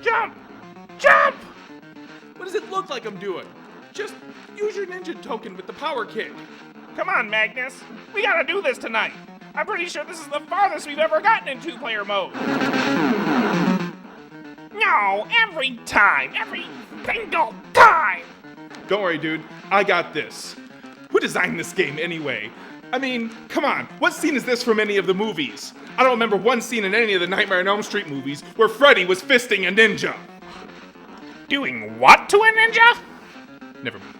Jump! Jump! What does it look like I'm doing? Just use your ninja token with the power kick. Come on, Magnus. We gotta do this tonight. I'm pretty sure this is the farthest we've ever gotten in two-player mode. No, every time. Every single time. Don't worry, dude. I got this. Who designed this game anyway? I mean, come on. What scene is this from any of the movies? I don't remember one scene in any of the Nightmare on Elm Street movies where Freddy was fisting a ninja. Doing what to a ninja? Never mind.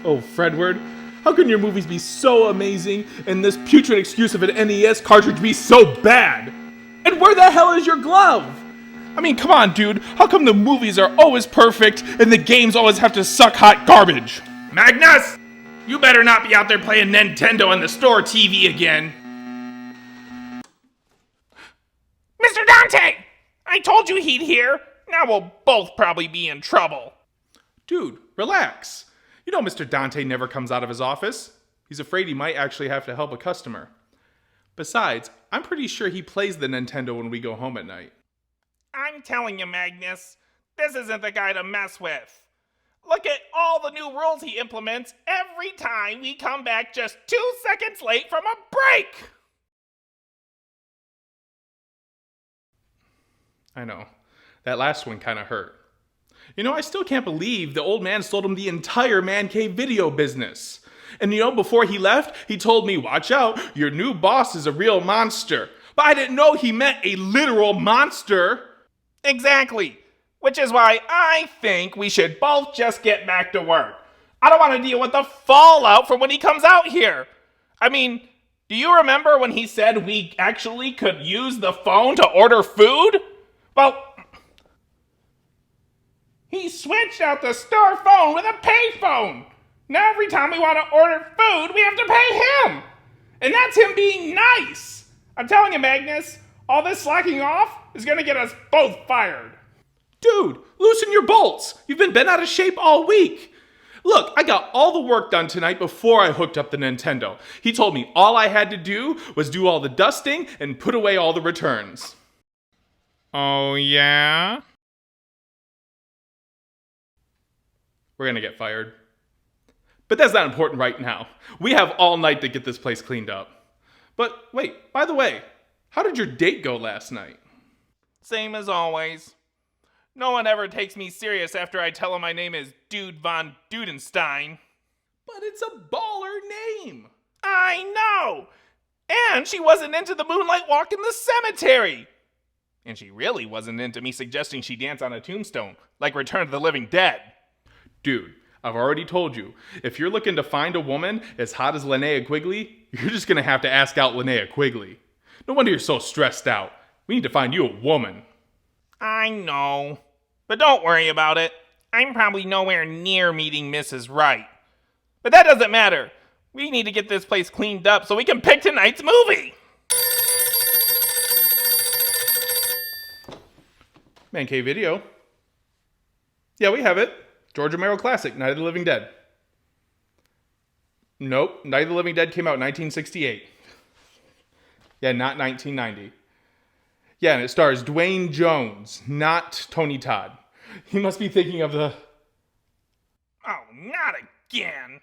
Oh, Fredward, how can your movies be so amazing and this putrid excuse of an NES cartridge be so bad? And where the hell is your glove? I mean, come on, dude. How come the movies are always perfect and the games always have to suck hot garbage? Magnus! You better not be out there playing Nintendo on the store TV again. Mr. Dante! I told you he'd hear. Now we'll both probably be in trouble. Dude, relax. You know Mr. Dante never comes out of his office. He's afraid he might actually have to help a customer. Besides, I'm pretty sure he plays the Nintendo when we go home at night. I'm telling you, Magnus, this isn't the guy to mess with. Look at all the new rules he implements every time we come back just 2 seconds late from a break. I know. That last one kind of hurt. You know, I still can't believe the old man sold him the entire Mancave video business. And you know, before he left, he told me, watch out, your new boss is a real monster. But I didn't know he meant a literal monster. Exactly. Which is why I think we should both just get back to work. I don't want to deal with the fallout from when he comes out here. I mean, do you remember when he said we actually could use the phone to order food? Well, he switched out the store phone with a payphone. Now every time we want to order food, we have to pay him. And that's him being nice. I'm telling you, Magnus, all this slacking off is going to get us both fired. Dude, loosen your bolts. You've been bent out of shape all week. Look, I got all the work done tonight before I hooked up the Nintendo. He told me all I had to do was do all the dusting and put away all the returns. Oh, yeah? We're gonna get fired. But that's not important right now. We have all night to get this place cleaned up. But wait, by the way, how did your date go last night? Same as always. No one ever takes me serious after I tell them my name is Dude von Dudenstein. But it's a baller name. I know! And she wasn't into the moonlight walk in the cemetery. And she really wasn't into me suggesting she dance on a tombstone, like Return of the Living Dead. Dude, I've already told you, if you're looking to find a woman as hot as Linnea Quigley, you're just gonna have to ask out Linnea Quigley. No wonder you're so stressed out. We need to find you a woman. I know. But don't worry about it. I'm probably nowhere near meeting Mrs. Right. But that doesn't matter. We need to get this place cleaned up so we can pick tonight's movie. Mancave video. Yeah, we have it. George Romero classic, Night of the Living Dead. Nope, Night of the Living Dead came out in 1968. Yeah, not 1990. Yeah, and it stars Dwayne Jones, not Tony Todd. You must be thinking of the... Oh, not again.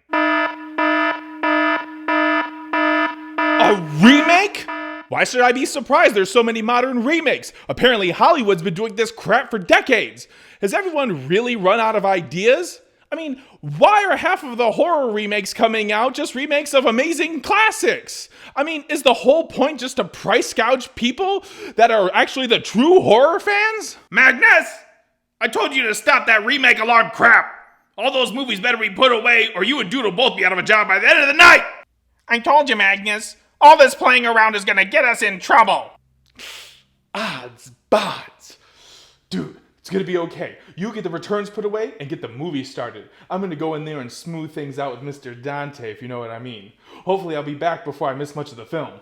A remake? Why should I be surprised there's so many modern remakes? Apparently Hollywood's been doing this crap for decades. Has everyone really run out of ideas? I mean, why are half of the horror remakes coming out just remakes of amazing classics? I mean, is the whole point just to price gouge people that are actually the true horror fans? Magnus! I told you to stop that remake alarm crap! All those movies better be put away or you and Dude will both be out of a job by the end of the night! I told you, Magnus. All this playing around is gonna get us in trouble. Odds, bods. Dude, it's gonna be okay. You get the returns put away and get the movie started. I'm gonna go in there and smooth things out with Mr. Dante, if you know what I mean. Hopefully I'll be back before I miss much of the film.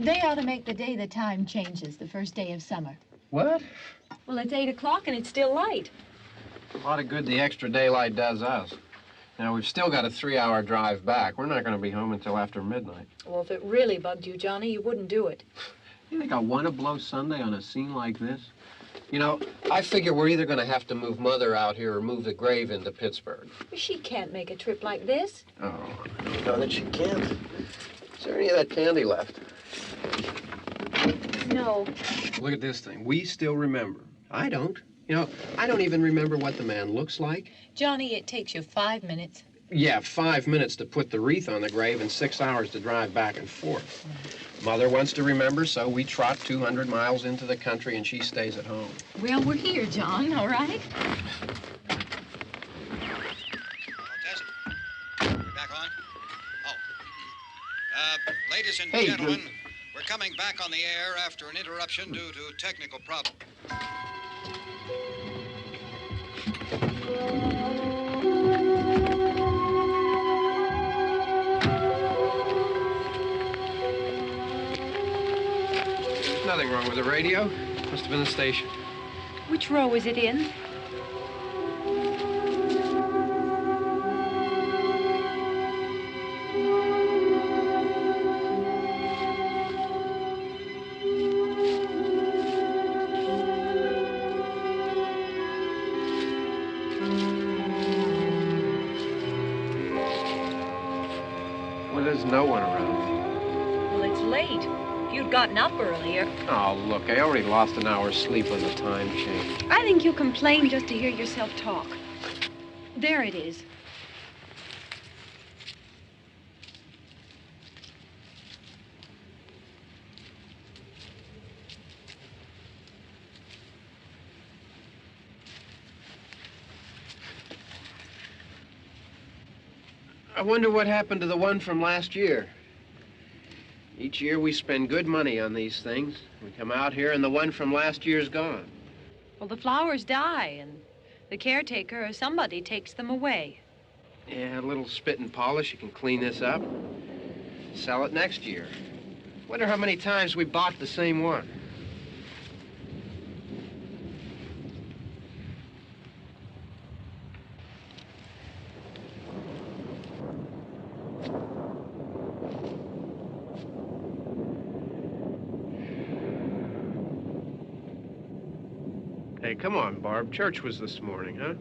They ought to make the day the time changes, the first day of summer. What? Well, it's 8 o'clock and it's still light. A lot of good the extra daylight does us. Now, we've still got a 3-hour drive back. We're not going to be home until after midnight. Well, if it really bugged you, Johnny, you wouldn't do it. You think I want to blow Sunday on a scene like this? You know, I figure we're either going to have to move Mother out here or move the grave into Pittsburgh. She can't make a trip like this. Oh, I don't know that she can't. Is there any of that candy left? No. Look at this thing. We still remember. I don't. You know, I don't even remember what the man looks like. Johnny, it takes you 5 minutes. Yeah, 5 minutes to put the wreath on the grave and 6 hours to drive back and forth. Mother wants to remember, so we trot 200 miles into the country and she stays at home. Well, we're here, John, all right? Test. We're back on? Oh. Ladies and Hey, gentlemen, we're coming back on the air after an interruption due to technical problem. There's nothing wrong with the radio. Must have been the station. Which row is it in? Well, there's no one around. Well, it's late. If you'd gotten up earlier. Oh, look, I already lost an hour's sleep when the time changed. I think you complain just to hear yourself talk. There it is. I wonder what happened to the one from last year. Each year we spend good money on these things. We come out here and the one from last year's gone. Well, the flowers die, and the caretaker or somebody takes them away. Yeah, a little spit and polish. You can clean this up. Sell it next year. Wonder how many times we bought the same one. Hey, come on, Barb. Church was this morning, huh?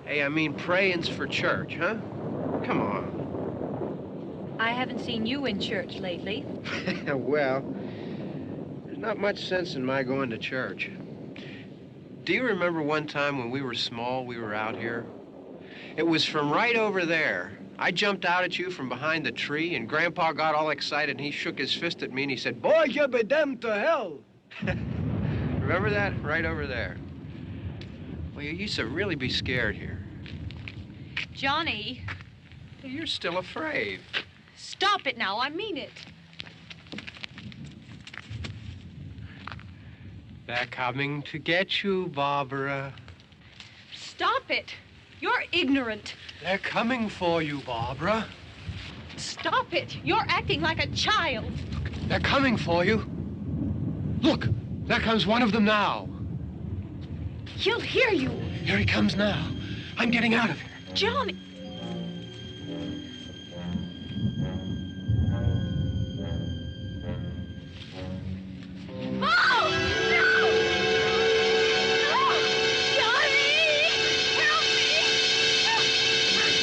Hey, I mean, praying's for church, huh? Come on. I haven't seen you in church lately. Well, there's not much sense in my going to church. Do you remember one time when we were small, we were out here? It was from right over there. I jumped out at you from behind the tree, and Grandpa got all excited, and he shook his fist at me, and he said, "Boy, you be damned to hell." Remember that? Right over there. Well, you used to really be scared here. Johnny, You're still afraid. stop it now. I mean it. They're coming to get you, Barbara. Stop it. You're ignorant. They're coming for you, Barbara. Stop it. You're acting like a child. They're coming for you. Look, there comes one of them now. He'll hear you. Here he comes now. I'm getting out of here. Johnny. Oh! No! No! Johnny! Help me!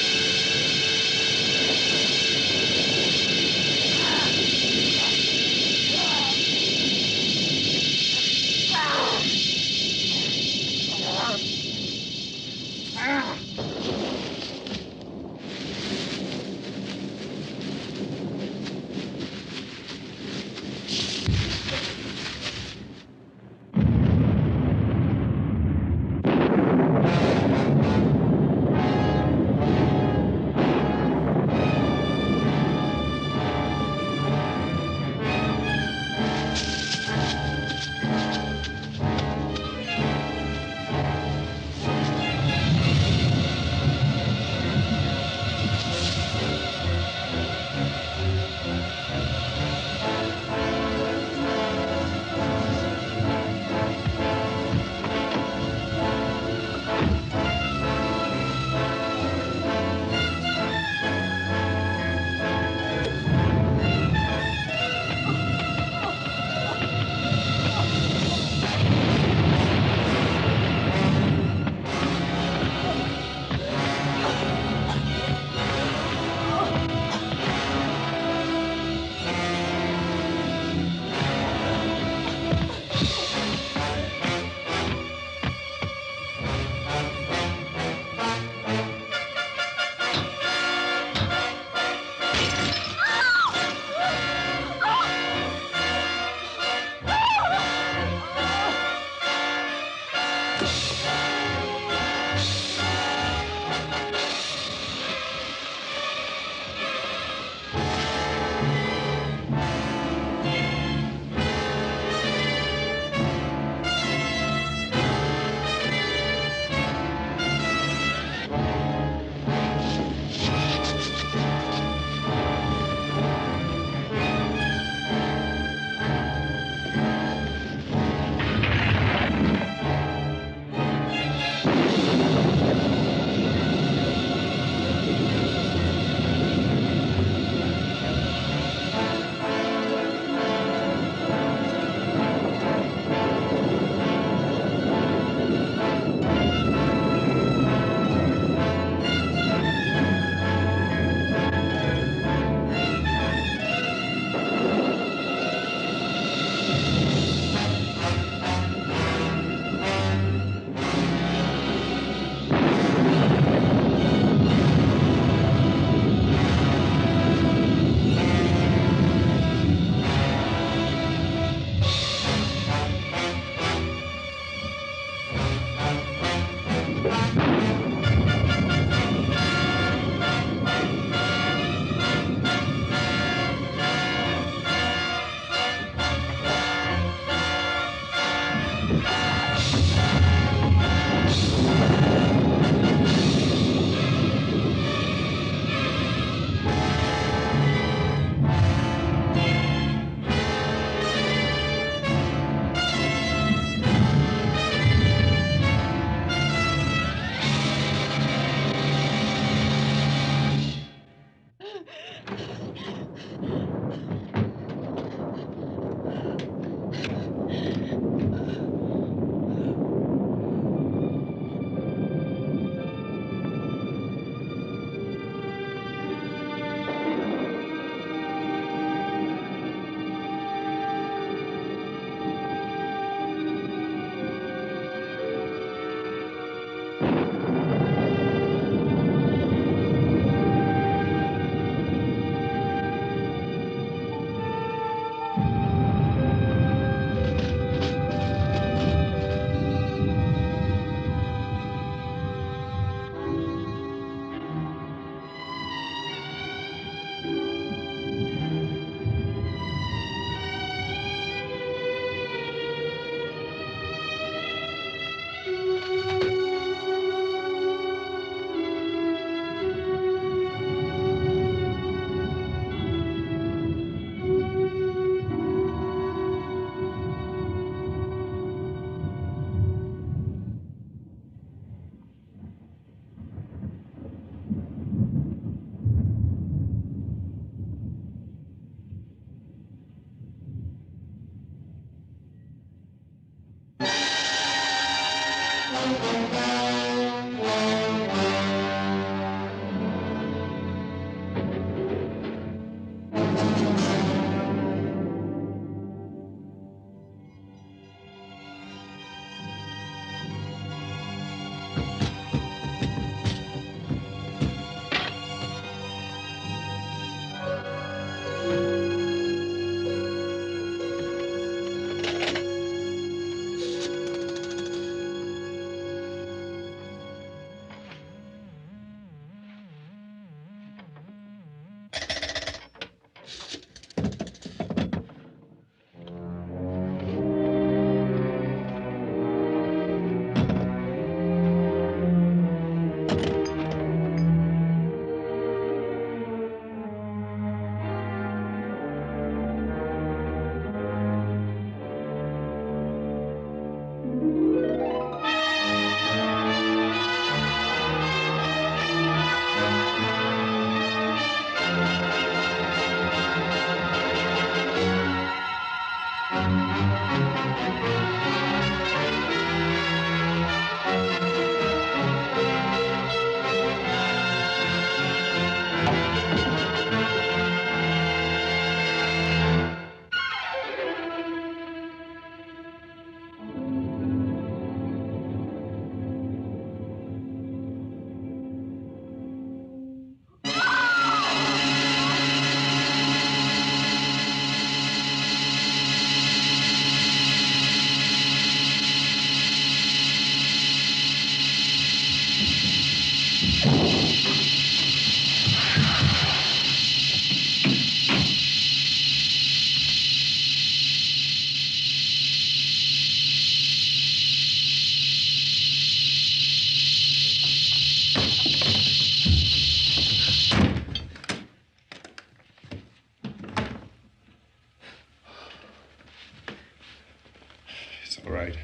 It's all right.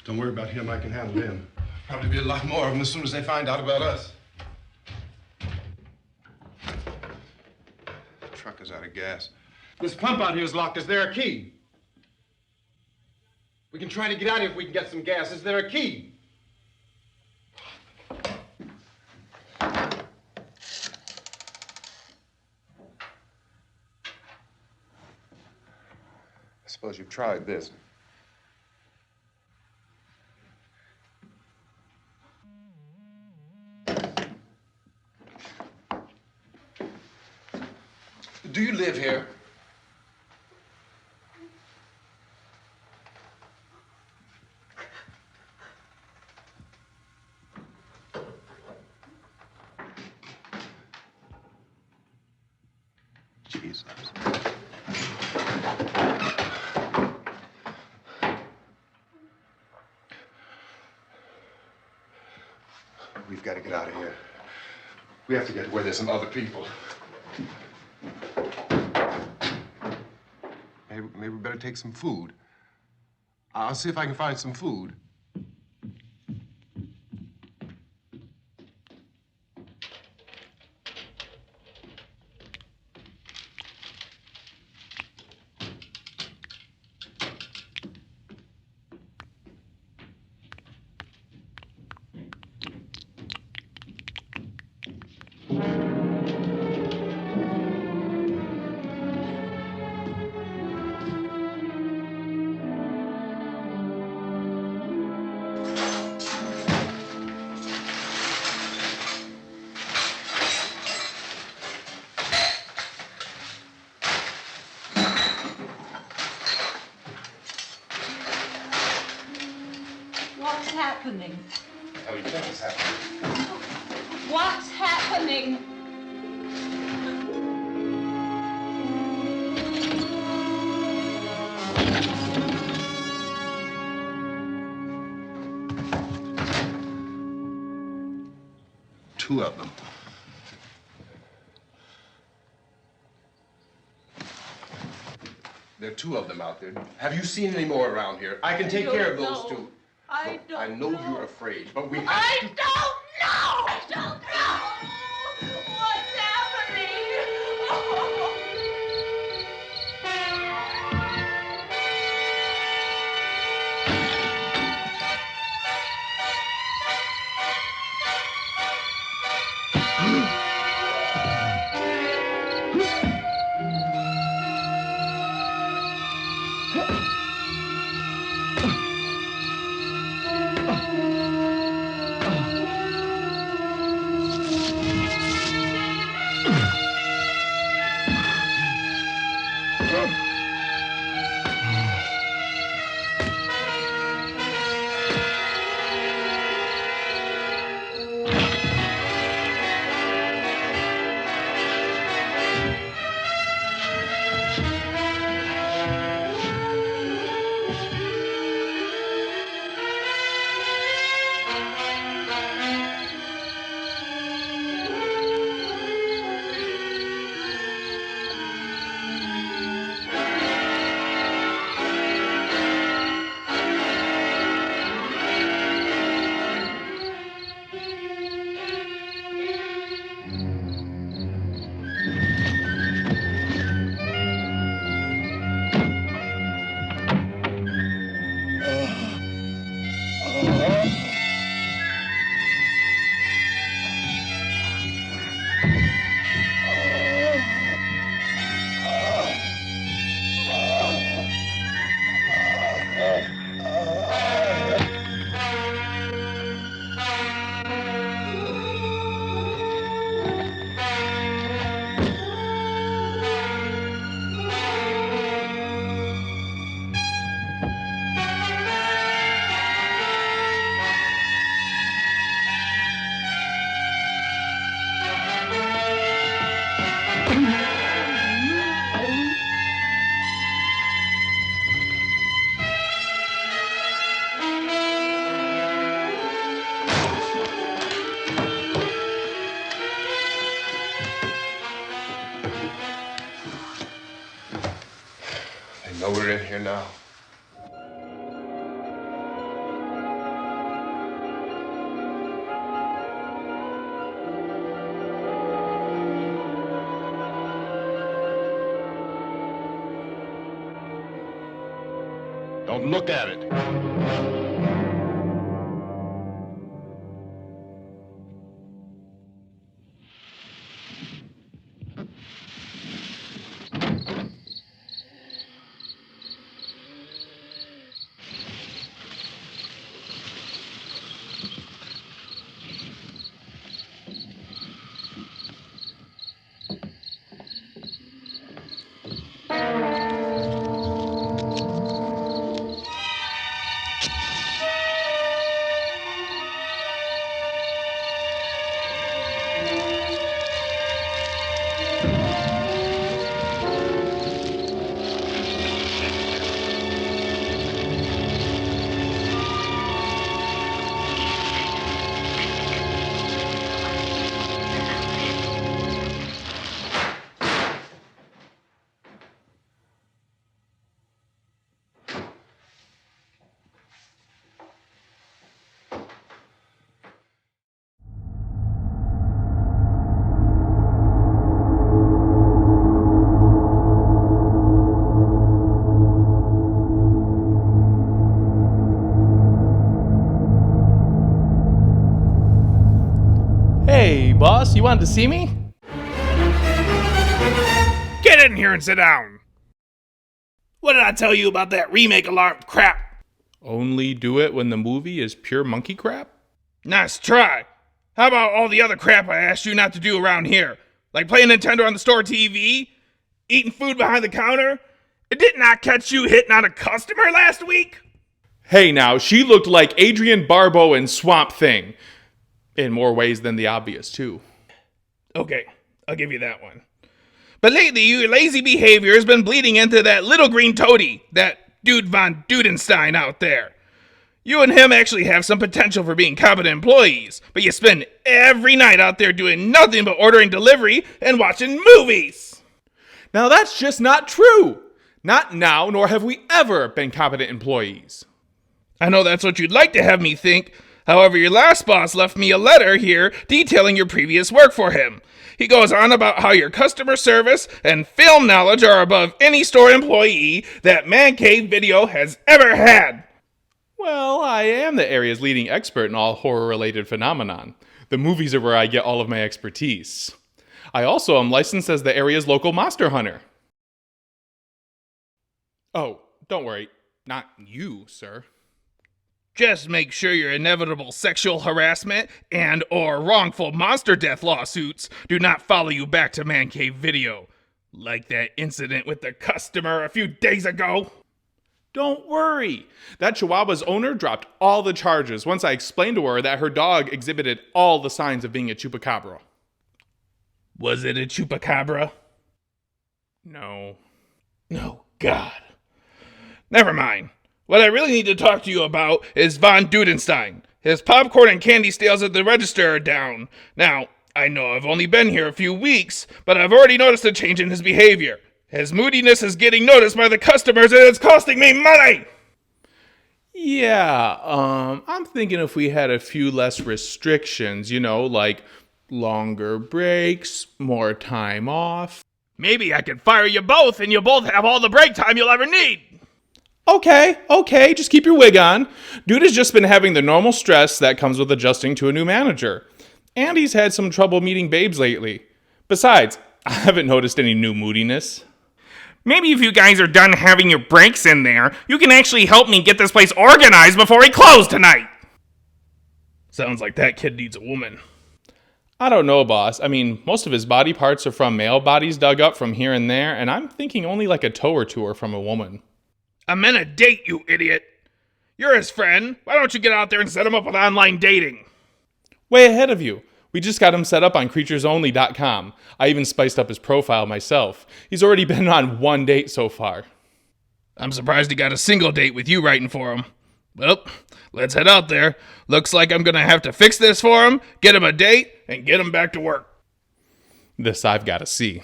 Don't worry about him. I can handle him. Probably be a lot more of them as soon as they find out about us. The truck is out of gas. This pump out here is locked. Is there a key? We can try to get out of here if we can get some gas. Is there a key? I suppose you've tried this. Do you live here? Jesus. We've got to get out of here. We have to get where there's some other people. Maybe we better take some food. I'll see if I can find some food. What's happening? How do you think it's happening? What's happening? Two of them. There are two of them out there. Have you seen any more around here? I can take care of those two. I don't I know you're afraid, but we have I to... don't know! I don't know! What's happening? Oh. know we're in here now. Don't look at it. Hey, boss, you wanted to see me? Get in here and sit down. What did I tell you about that remake alarm crap? Only do it when the movie is pure monkey crap? Nice try. How about all the other crap I asked you not to do around here? Like playing Nintendo on the store TV? Eating food behind the counter? It did not catch you hitting on a customer last week? Hey now, she looked like Adrian Barbeau in Swamp Thing. In more ways than the obvious, too. Okay, I'll give you that one. But lately, your lazy behavior has been bleeding into that little green toady, that dude von Dudenstein out there. You and him actually have some potential for being competent employees, but you spend every night out there doing nothing but ordering delivery and watching movies. Now that's just not true. Not now, nor have we ever been competent employees. I know that's what you'd like to have me think. However, your last boss left me a letter here detailing your previous work for him. He goes on about how your customer service and film knowledge are above any store employee that Mancave Video has ever had. Well, I am the area's leading expert in all horror-related phenomenon. The movies are where I get all of my expertise. I also am licensed as the area's local monster hunter. Oh, don't worry. Not you, sir. Just make sure your inevitable sexual harassment and or wrongful monster death lawsuits do not follow you back to Mancave Video. Like that incident with the customer a few days ago. Don't worry. That Chihuahua's owner dropped all the charges once I explained to her that her dog exhibited all the signs of being a chupacabra. Was it a chupacabra? No. Oh, God. Never mind. What I really need to talk to you about is von Dudenstein. His popcorn and candy sales at the register are down. Now, I know I've only been here a few weeks, but I've already noticed a change in his behavior. His moodiness is getting noticed by the customers and it's costing me money! Yeah, I'm thinking if we had a few less restrictions, like longer breaks, more time off. Maybe I could fire you both and you'll both have all the break time you'll ever need. Okay, just keep your wig on. Dude has just been having the normal stress that comes with adjusting to a new manager. And he's had some trouble meeting babes lately. Besides, I haven't noticed any new moodiness. Maybe if you guys are done having your breaks in there, you can actually help me get this place organized before we close tonight. Sounds like that kid needs a woman. I don't know, boss. I mean, most of his body parts are from male bodies dug up from here and there, and I'm thinking only like a toe or two are from a woman. I meant a date, you idiot. You're his friend. Why don't you get out there and set him up with online dating? Way ahead of you. We just got him set up on creaturesonly.com. I even spiced up his profile myself. He's already been on one date so far. I'm surprised he got a single date with you writing for him. Well, let's head out there. Looks like I'm gonna have to fix this for him, get him a date, and get him back to work. This I've got to see.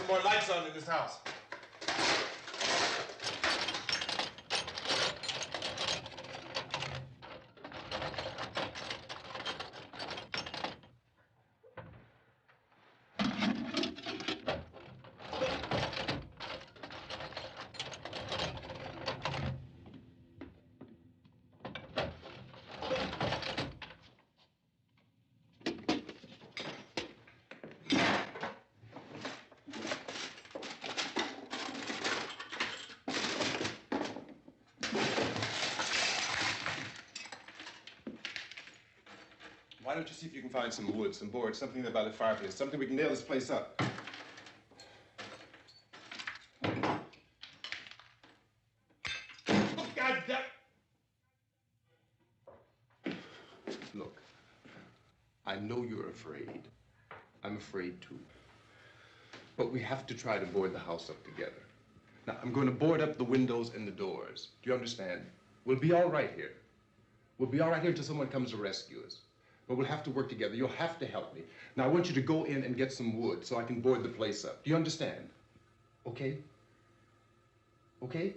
more lights on in this house. Why don't you see if you can find some wood, some board, something there by the fireplace, something we can nail this place up. God damn! Look, I know you're afraid. I'm afraid too. But we have to try to board the house up together. Now, I'm going to board up the windows and the doors. Do you understand? We'll be all right here. We'll be all right here until someone comes to rescue us. But we'll have to work together. You'll have to help me. Now, I want you to go in and get some wood so I can board the place up. Do you understand? Okay? Okay?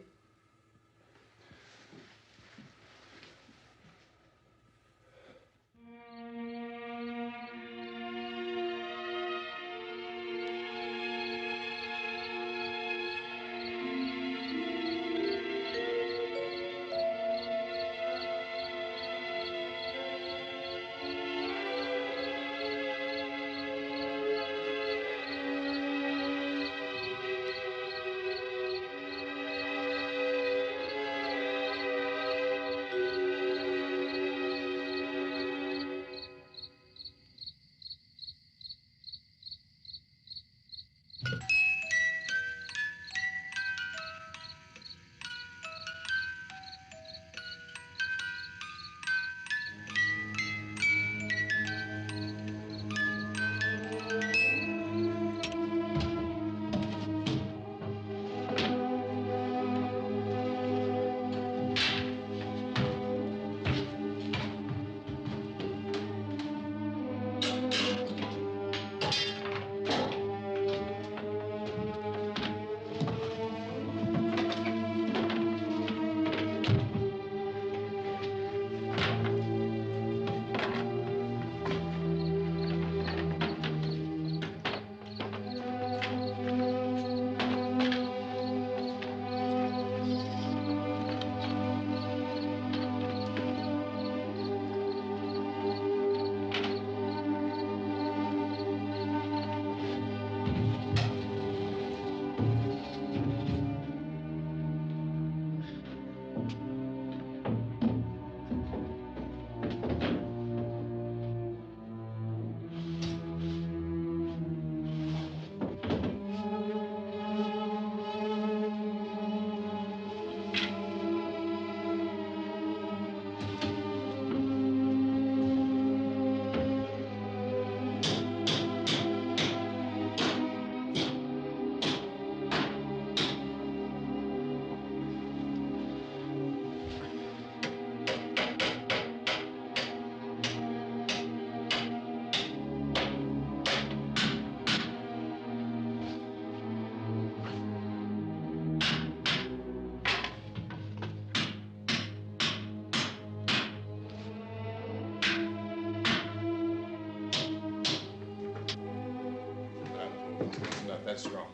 That's wrong.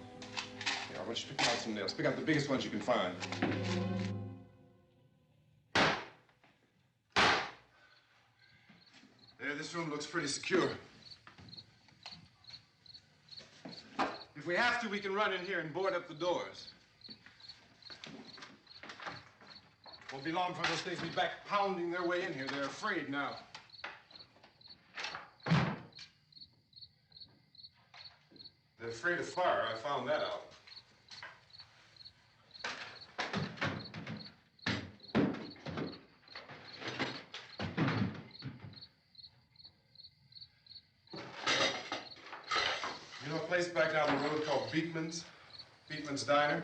Here, I want you to pick out some nails. Pick out the biggest ones you can find. There, this room looks pretty secure. If we have to, we can run in here and board up the doors. Won't be long for those things be back pounding their way in here. They're afraid now. They're afraid of fire. I found that out. You know a place back down the road called Beekman's? Beekman's Diner?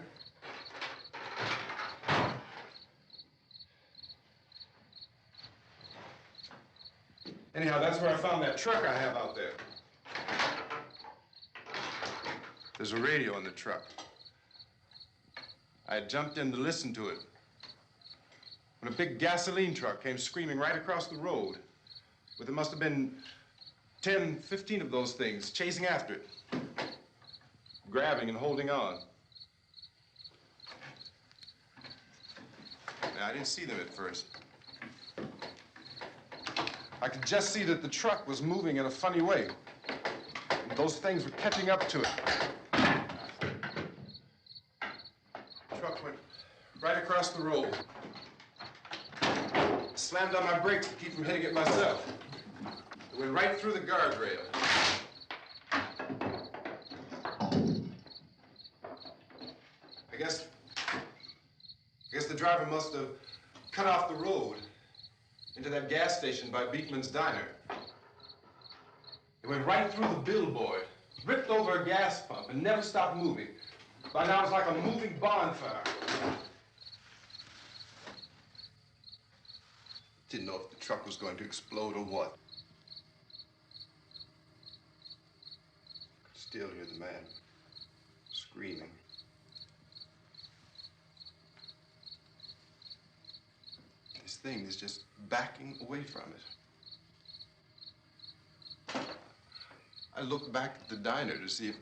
Anyhow, that's where I found that truck I have out there. There's a radio in the truck. I jumped in to listen to it when a big gasoline truck came screaming right across the road. But there must have been 10, 15 of those things chasing after it, grabbing and holding on. Now, I didn't see them at first. I could just see that the truck was moving in a funny way. And those things were catching up to it. The truck went right across the road. Slammed on my brakes to keep from hitting it myself. It went right through the guardrail. I guess the driver must have cut off the road into that gas station by Beekman's Diner. It went right through the billboard, ripped over a gas pump, and never stopped moving. By now, it's like a moving bonfire. Didn't know if the truck was going to explode or what. Could still hear the man screaming. This thing is just backing away from it. I looked back at the diner to see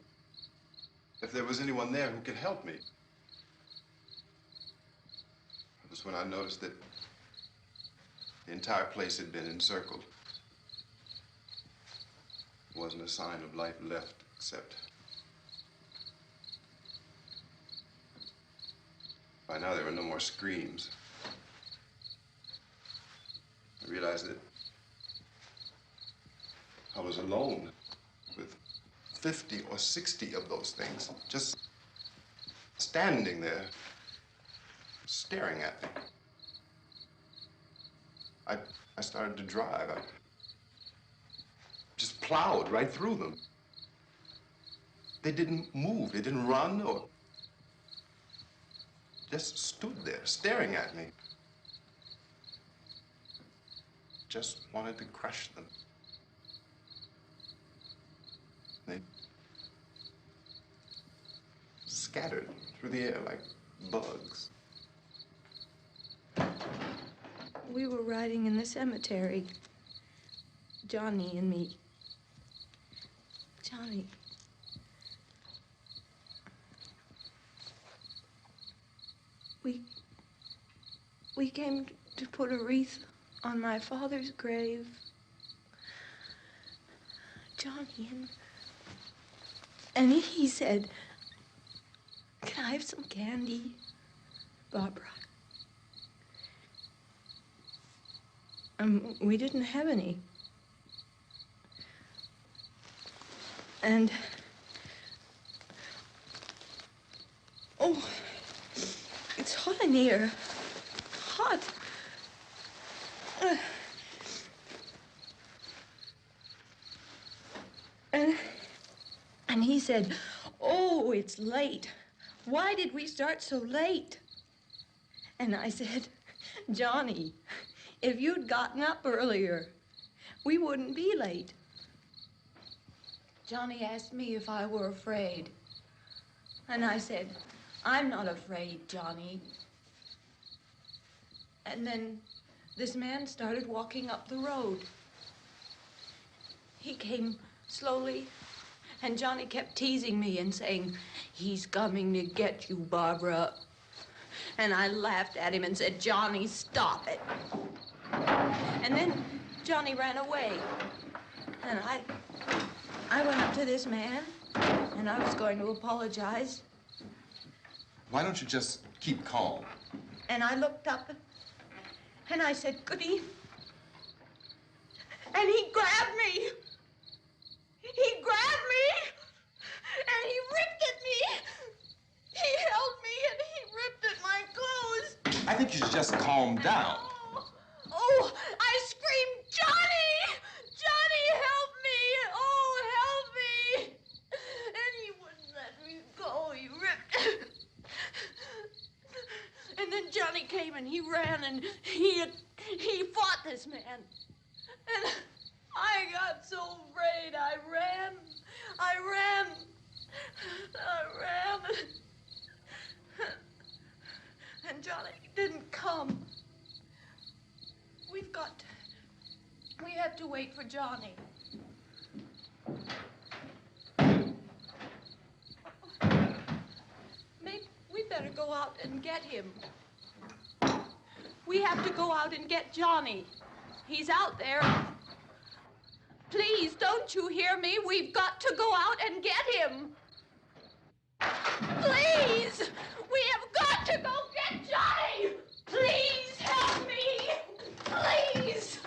if there was anyone there who could help me. It was when I noticed that the entire place had been encircled. There wasn't a sign of life left except by now there were no more screams. I realized that I was alone with 50 or 60 of those things, just standing there, staring at me. I started to drive. I just plowed right through them. They didn't move, they didn't run or just stood there staring at me. Just wanted to crush them. They scattered through the air like bugs. We were riding in the cemetery, Johnny and me. Johnny. We came to put a wreath on my father's grave. Johnny, and he said, "Can I have some candy, Barbara?" We didn't have any. And, oh, it's hot in here. Hot. And he said, "Oh, it's late. Why did we start so late?" And I said, "Johnny, if you'd gotten up earlier, we wouldn't be late." Johnny asked me if I were afraid. And I said, "I'm not afraid, Johnny." And then this man started walking up the road. He came slowly, and Johnny kept teasing me and saying, "He's coming to get you, Barbara." And I laughed at him and said, "Johnny, stop it." And then Johnny ran away. And I went up to this man, and I was going to apologize. Why don't you just keep calm? And I looked up, and I said, "Good evening." And he grabbed me. He grabbed me, and he ripped at me. He held me, and he ripped at my clothes. I think you should just calm down. Oh, I screamed, "Johnny! Johnny, help me! Oh, help me!" And he wouldn't let me go. He ripped. And then Johnny came and he ran and he fought this man. And I got so afraid. I ran. I ran. And Johnny didn't come. We have to wait for Johnny. Maybe we better go out and get him. We have to go out and get Johnny. He's out there. Please, don't you hear me? We've got to go out and get him. Please! We have got to go get Johnny! Please help me! Please!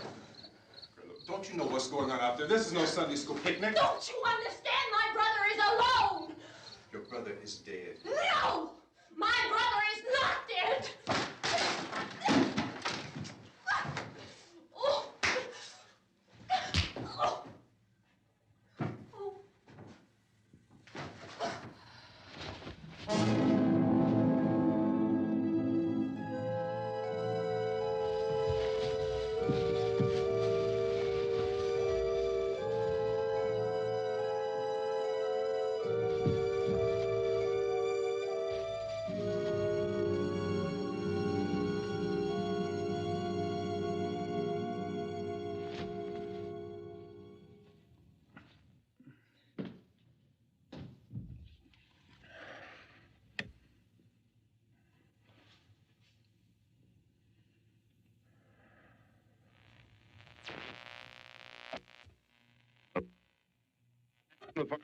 Look, don't you know what's going on out there? This is no Sunday school picnic. Don't you understand? My brother is alone! Your brother is dead. No! My brother is not dead! Oh. Oh.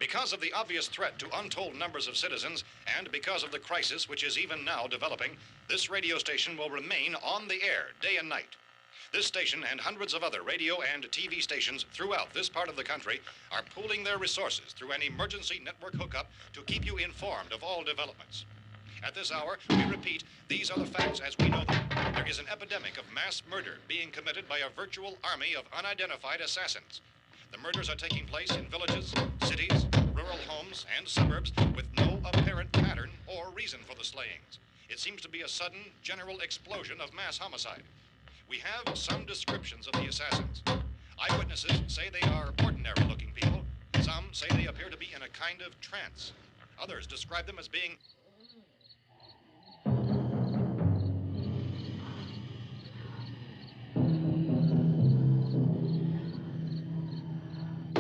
Because of the obvious threat to untold numbers of citizens, and because of the crisis which is even now developing, this radio station will remain on the air day and night. This station and hundreds of other radio and TV stations throughout this part of the country are pooling their resources through an emergency network hookup to keep you informed of all developments. At this hour, we repeat, these are the facts as we know them. There is an epidemic of mass murder being committed by a virtual army of unidentified assassins. The murders are taking place in villages, cities, rural homes, and suburbs with no apparent pattern or reason for the slayings. It seems to be a sudden, general explosion of mass homicide. We have some descriptions of the assassins. Eyewitnesses say they are ordinary-looking people. Some say they appear to be in a kind of trance. Others describe them as being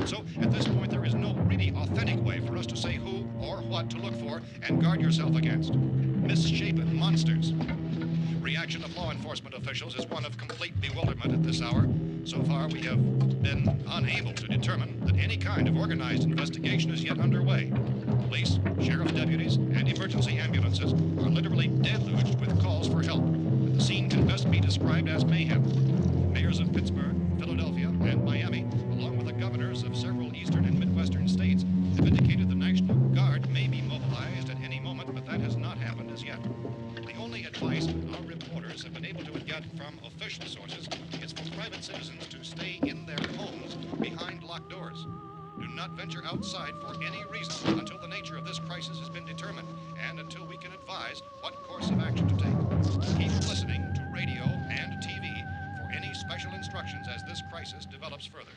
So, at this point, there is no really authentic way for us to say who or what to look for and guard yourself against. Misshapen monsters. Reaction of law enforcement officials is one of complete bewilderment at this hour. So far, we have been unable to determine that any kind of organized investigation is yet underway. Police, sheriff's deputies, and emergency ambulances are literally deluged with calls for help. And the scene can best be described as mayhem. Mayors of Pittsburgh, Philadelphia, and Miami, along with the governors of several eastern and midwestern states, have indicated the National Guard may be mobilized at any moment, but that has not happened as yet. The only advice our reporters have been able to get from official sources is for private citizens to stay in their homes behind locked doors. Do not venture outside for any reason until the nature of this crisis has been determined and until we can advise what course of action to take. Keep listening to radio and TV for any special instructions as this crisis develops further.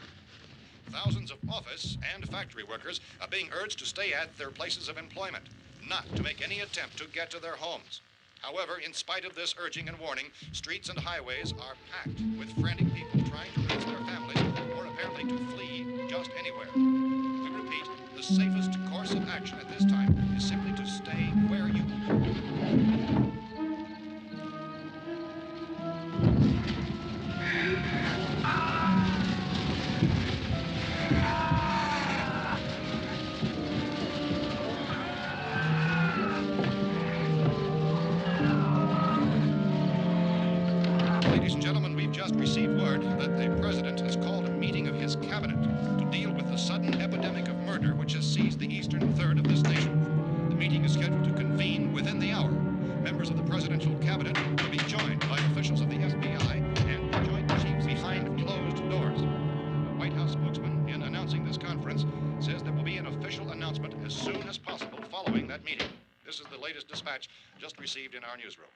Thousands of office and factory workers are being urged to stay at their places of employment, not to make any attempt to get to their homes. However, in spite of this urging and warning, streets and highways are packed with frantic people trying to reach their families or apparently to flee just anywhere. We repeat, the safest course of action at this time is simply to stay where you are. Ladies and gentlemen, we've just received word that the president has called a meeting of his cabinet to deal with the sudden epidemic of murder which has seized the eastern third of this nation. The meeting is scheduled to convene within the hour. Members of the presidential cabinet will be joined by officials of the FBI and joint chiefs behind closed doors. The White House spokesman, in announcing this conference, says there will be an official announcement as soon as possible following that meeting. This is the latest dispatch just received in our newsroom.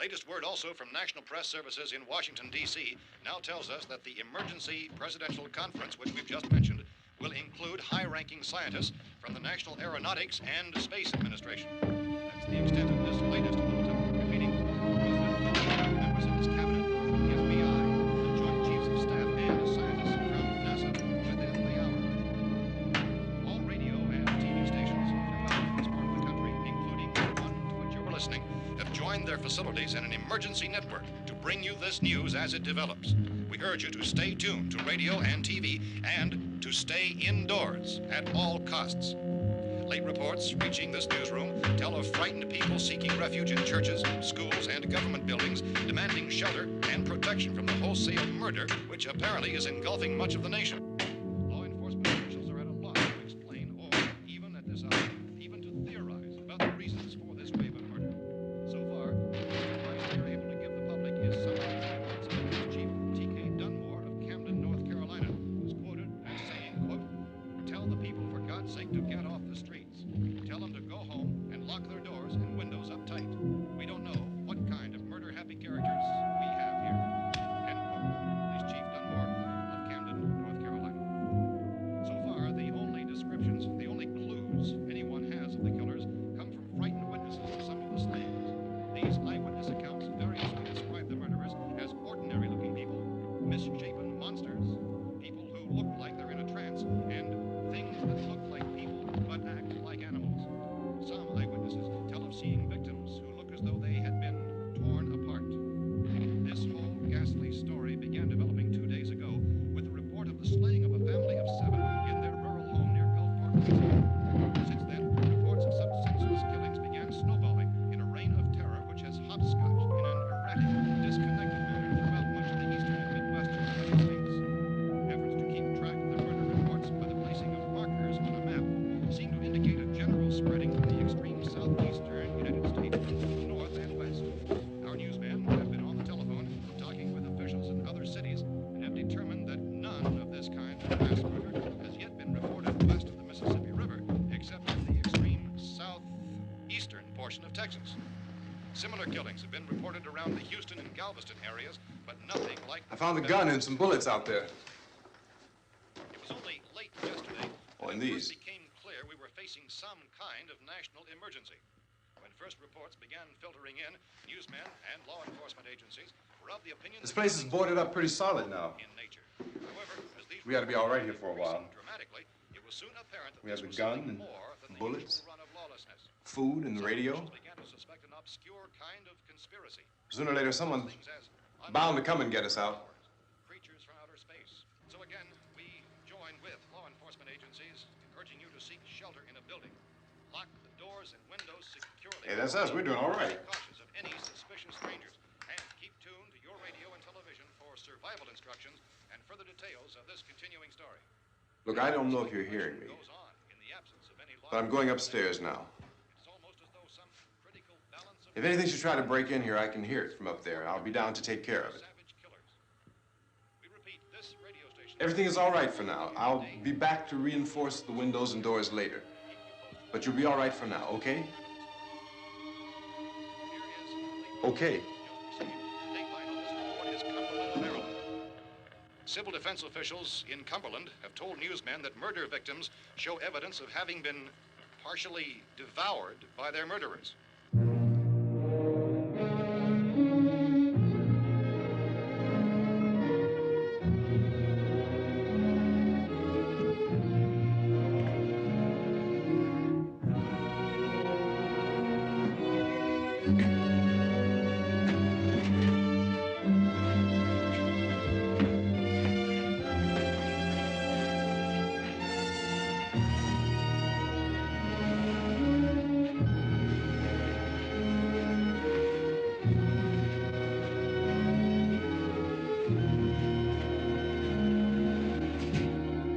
Latest word also from National Press Services in Washington, D.C. now tells us that the emergency presidential conference, which we've just mentioned, will include high-ranking scientists from the National Aeronautics and Space Administration. That's the extent of this latest bulletin. Repeating, President, members of his cabinet, the FBI, the Joint Chiefs of Staff, and scientists from NASA within the hour. All radio and TV stations throughout this part of the country, including the one to which you're listening, have joined their facilities in an emergency network to bring you this news as it develops. We urge you to stay tuned to radio and TV and to stay indoors at all costs. Late reports reaching this newsroom tell of frightened people seeking refuge in churches, schools, and government buildings, demanding shelter and protection from the wholesale murder which apparently is engulfing much of the nation. Law enforcement officials are at a loss to explain or, even at this hour, even to theorize about the reasons for this wave of murder. So far, the advice we are able to give the public is summarized by Police Chief T.K. Dunmore of Camden, North Carolina, who's quoted as saying, quote, "Tell the people, for God's sake, to get off the streets. Tell them to go home and lock their doors and windows up tight. We don't know what kind of murder-happy characters we have here." End quote. Police Chief Dunmore of Camden, North Carolina. So far, the only descriptions, the only clues anyone has of the killers come from frightened witnesses to some of the slayings. These eyewitness accounts variously describe the murderers as ordinary-looking people, misshapen monsters, people who look like they're in a trance, and things that look like people but act like animals. Some eyewitnesses tell of seeing victims who look as though they had been torn apart. This whole ghastly story began developing 2 days ago with the report of the slaying of a family of 7 in their rural home near Gulfport, Louisiana. Since then, reports of such senseless killings began snowballing in a reign of terror which has hopscotched in an erratic, disconnected manner throughout much of the eastern and midwestern United States. Efforts to keep track of the murder reports by the placing of markers on a map seem to indicate a general spreading from the extreme southeastern United States to the north and west. Our newsmen have been on the telephone talking with officials in other cities and have determined that none of this kind of mass murder has yet been reported west of the Mississippi River, except in the extreme southeastern portion of Texas. Similar killings have been reported around the Houston and Galveston areas, but nothing like I found a gun and some bullets out there. It was only late yesterday Oh, that and it these. first became clear we were facing some kind of national emergency. When first reports began filtering in, newsmen and law enforcement agencies were of the opinion This that place is boarded up pretty solid now. in nature. However, as these We ought to be all right here for a while. dramatically, it was soon apparent that We have this the was gun something and more than the bullets. usual run of lawlessness. Food and the Some radio. officials began to suspect an obscure kind of conspiracy. Sooner or later, someone's Things as bound to come and get us out. creatures from outer space. So again, we join with law enforcement agencies in urging you to seek shelter in a building. Lock the doors and windows securely. Hey, that's us. We're doing all right. Be cautious of any suspicious strangers. And keep tuned to your radio and television for survival instructions and further details of this continuing story. Look, I don't know if you're hearing me, Goes on in the absence of any law. but I'm going upstairs now. It's almost as though some critical balance of If anything should try to break in here, I can hear it from up there. I'll be down to take care of it. savage killers. We repeat, this radio station. Everything is all right for now. I'll be back to reinforce the windows and doors later. But you'll be all right for now, okay? Okay. Civil defense officials in Cumberland have told newsmen that murder victims show evidence of having been partially devoured by their murderers.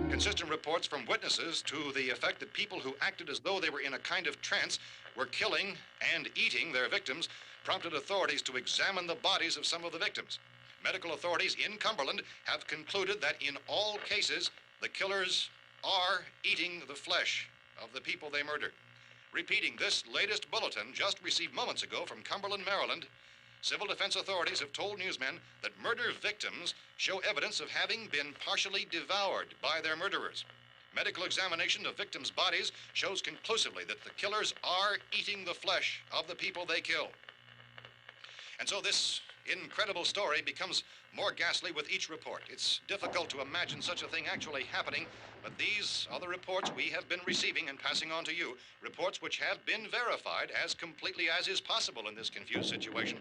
Consistent reports from witnesses to the effect that people who acted as though they were in a kind of trance were killing and eating their victims prompted authorities to examine the bodies of some of the victims. Medical authorities in Cumberland have concluded that in all cases, the killers are eating the flesh of the people they murdered. Repeating this latest bulletin just received moments ago from Cumberland, Maryland, civil defense authorities have told newsmen that murder victims show evidence of having been partially devoured by their murderers. Medical examination of victims' bodies shows conclusively that the killers are eating the flesh of the people they kill. And so this incredible story becomes more ghastly with each report. It's difficult to imagine such a thing actually happening, but these are the reports we have been receiving and passing on to you, reports which have been verified as completely as is possible in this confused situation.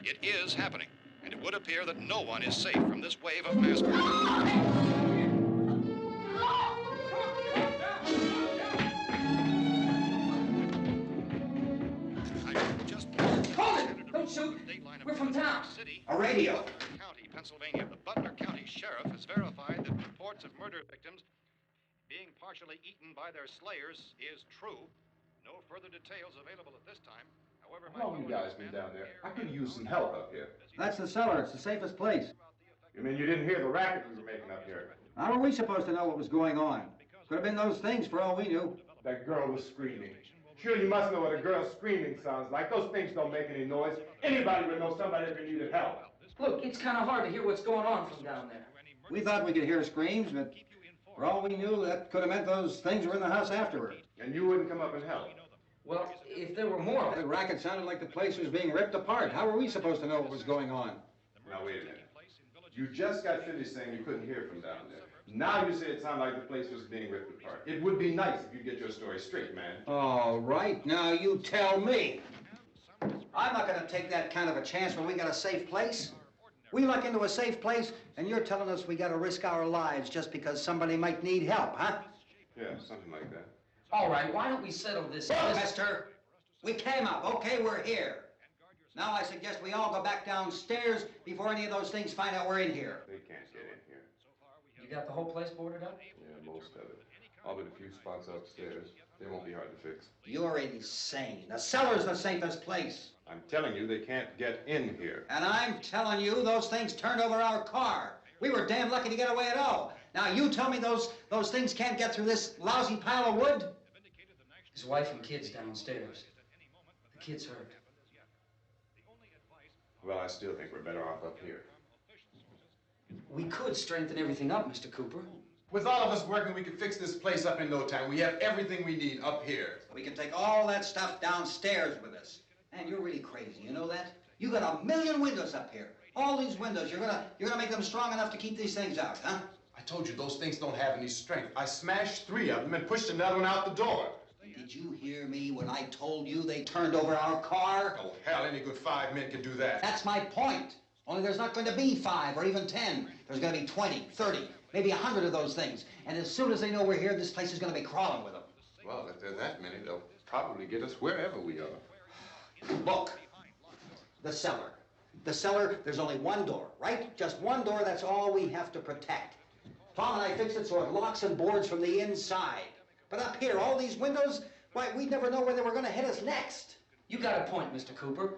It is happening, and it would appear that no one is safe from this wave of mass murder. Don't shoot! We're from town. A radio. County, Pennsylvania. The Butler County Sheriff has verified that reports of murder victims being partially eaten by their slayers is true. No further details available at this time. However, How long you guys been down there? I could use some help up here. That's the cellar. It's the safest place. You mean you didn't hear the racket we were making up here? How were we supposed to know what was going on? Could have been those things for all we knew. That girl was screaming. Sure, you must know what a girl screaming sounds like. Those things don't make any noise. Anybody would know somebody if they needed help. Look, it's kind of hard to hear what's going on from down there. We thought we could hear screams, but for all we knew, that could have meant those things were in the house afterward. And you wouldn't come up and help? Well, if there were more... The racket sounded like the place was being ripped apart. How were we supposed to know what was going on? Now, wait a minute. You just got finished saying you couldn't hear from down there. Now you say it sounded like the place was being ripped apart. It would be nice if you get your story straight, man. All right, now you tell me. I'm not going to take that kind of a chance when we got a safe place. We luck into a safe place, and you're telling us we got to risk our lives just because somebody might need help, huh? Yeah, something like that. All right, why don't we settle this? Look, mister, we came up. Okay, we're here. Now I suggest we all go back downstairs before any of those things find out we're in here. They can't get in here. You got the whole place boarded up? Yeah, most of it. All but a few spots upstairs. They won't be hard to fix. You're insane. The cellar's the safest place. I'm telling you, they can't get in here. And I'm telling you, those things turned over our car. We were damn lucky to get away at all. Now you tell me those things can't get through this lousy pile of wood? His wife and kids downstairs. The kid's hurt. Well, I still think we're better off up here. We could strengthen everything up, Mr. Cooper. With all of us working, we could fix this place up in no time. We have everything we need up here. We can take all that stuff downstairs with us. Man, you're really crazy, you know that? You got 1,000,000 windows up here. All these windows, you're gonna make them strong enough to keep these things out, huh? I told you, those things don't have any strength. I smashed 3 of them and pushed another one out the door. Did you hear me when I told you they turned over our car? Oh, hell, any good 5 men can do that. That's my point. Only there's not going to be 5 or even 10. There's going to be 20, 30, maybe 100 of those things. And as soon as they know we're here, this place is going to be crawling with them. Well, if there are that many, they'll probably get us wherever we are. Look, the cellar. The cellar, there's only one door, right? Just one door, that's all we have to protect. Tom and I fixed it so it locks and boards from the inside. But up here, all these windows, why, we'd never know where they were going to hit us next. You got a point, Mr. Cooper.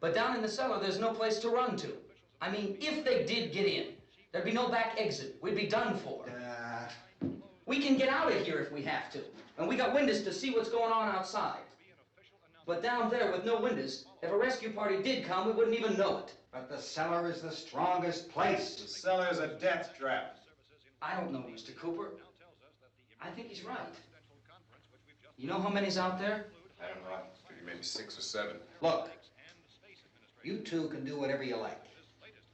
But down in the cellar, there's no place to run to. I mean, if they did get in, there'd be no back exit. We'd be done for. We can get out of here if we have to. And we got windows to see what's going on outside. But down there with no windows, if a rescue party did come, we wouldn't even know it. But the cellar is the strongest place. The cellar is a death trap. I don't know, Mr. Cooper. I think he's right. You know how many's out there? I don't know. Maybe 6 or 7. Look, you two can do whatever you like.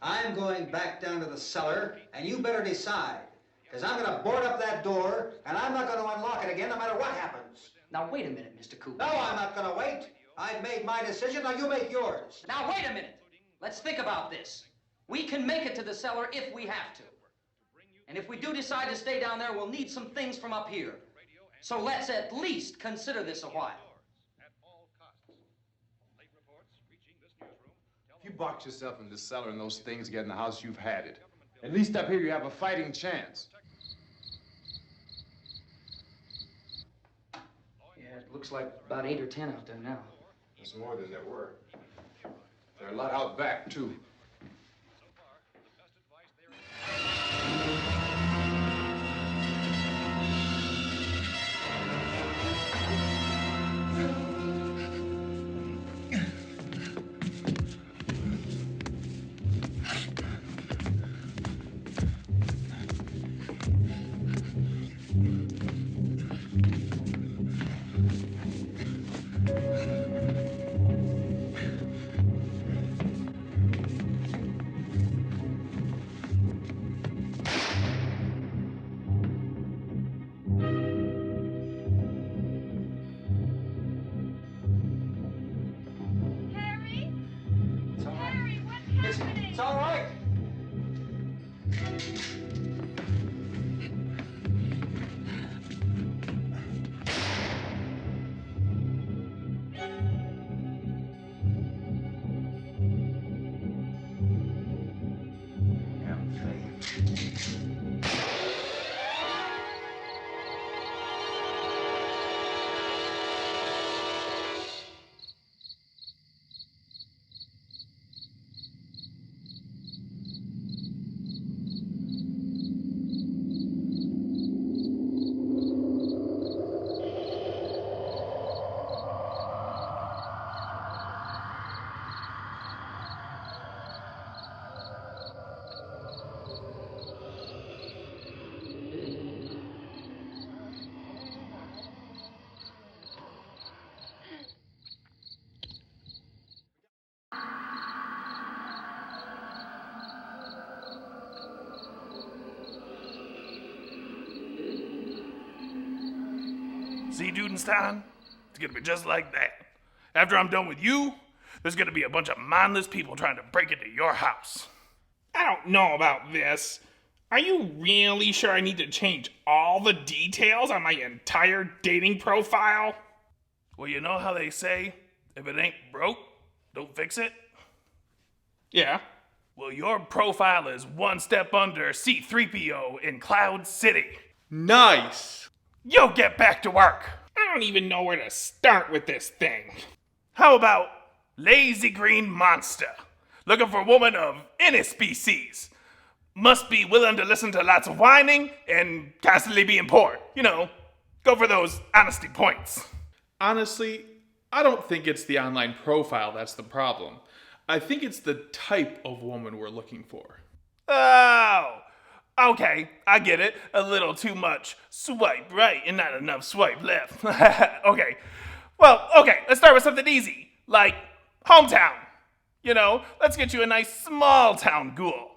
I'm going back down to the cellar, and you better decide. Because I'm going to board up that door, and I'm not going to unlock it again no matter what happens. Now, wait a minute, Mr. Cooper. No, I'm not going to wait. I've made my decision, now you make yours. Now, wait a minute. Let's think about this. We can make it to the cellar if we have to. And if we do decide to stay down there, we'll need some things from up here. So let's at least consider this a while. If you box yourself in this cellar and those things get in the house, you've had it. At least up here you have a fighting chance. Yeah, it looks like about 8 or 10 out there now. There's more than there were. There are a lot out back, too. It's all right. See, Dudenstein? It's gonna be just like that. After I'm done with you, there's gonna be a bunch of mindless people trying to break into your house. I don't know about this. Are you really sure I need to change all the details on my entire dating profile? Well, you know how they say, if it ain't broke, don't fix it? Yeah. Well, your profile is one step under C-3PO in Cloud City. Nice. You'll get back to work. I don't even know where to start with this thing. How about Lazy Green Monster? Looking for a woman of any species. Must be willing to listen to lots of whining and constantly being poor. You know, go for those honesty points. Honestly, I don't think it's the online profile that's the problem. I think it's the type of woman we're looking for. Oh, okay, I get it. A little too much swipe right and not enough swipe left. Okay. Well, okay, let's start with something easy, like hometown. You know, let's get you a nice small town ghoul.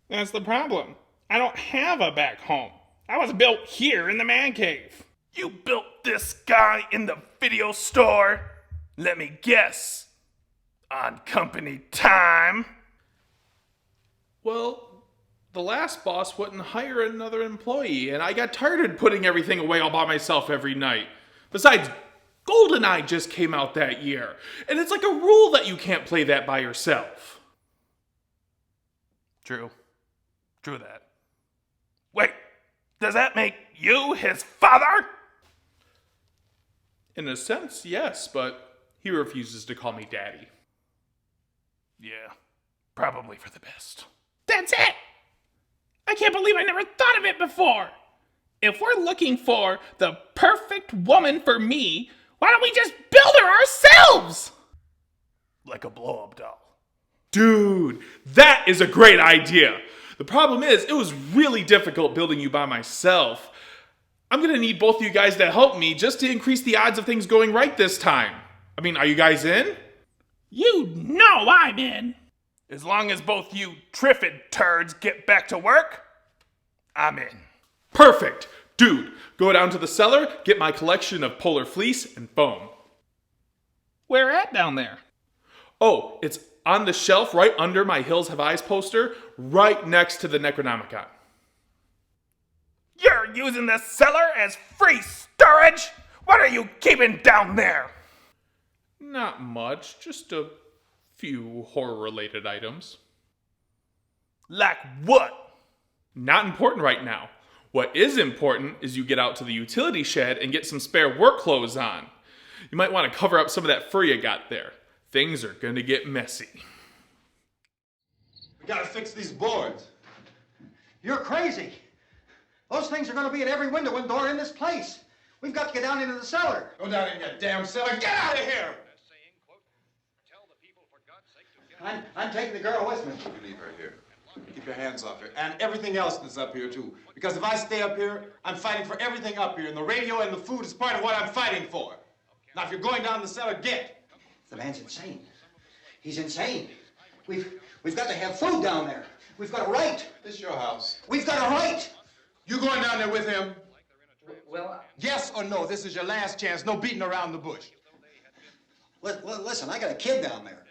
That's the problem. I don't have a back home. I was built here in the Mancave. You built this guy in the video store? Let me guess. On company time? Well, the last boss wouldn't hire another employee, and I got tired of putting everything away all by myself every night. Besides, GoldenEye just came out that year, and it's like a rule that you can't play that by yourself. True that. Wait, does that make you his father? In a sense, yes, but he refuses to call me daddy. Yeah, probably for the best. That's it! I can't believe I never thought of it before! If we're looking for the perfect woman for me, why don't we just build her ourselves? Like a blow-up doll. Dude, that is a great idea! The problem is, it was really difficult building you by myself. I'm gonna need both of you guys to help me just to increase the odds of things going right this time. I mean, are you guys in? You know I'm in. As long as both you Triffid turds get back to work, I'm in. Perfect! Dude, go down to the cellar, get my collection of polar fleece and foam. Where at down there? Oh, it's on the shelf right under my Hills Have Eyes poster, right next to the Necronomicon. You're using the cellar as free storage? What are you keeping down there? Not much, just a few horror-related items. Like what? Not important right now. What is important is you get out to the utility shed and get some spare work clothes on. You might want to cover up some of that fur you got there. Things are gonna get messy. We gotta fix these boards. You're crazy. Those things are going to be at every window and door in this place. We've got to get down into the cellar. Go down in your damn cellar. Get out of here! I'm taking the girl with me. You leave her here. Keep your hands off her. And everything else that's up here, too. Because if I stay up here, I'm fighting for everything up here. And the radio and the food is part of what I'm fighting for. Now, if you're going down the cellar, get. The man's insane. He's insane. We've got to have food down there. We've got a right. This is your house. We've got a right. You going down there with him? Well, Yes or no? This is your last chance. No beating around the bush. Listen, I got a kid down there.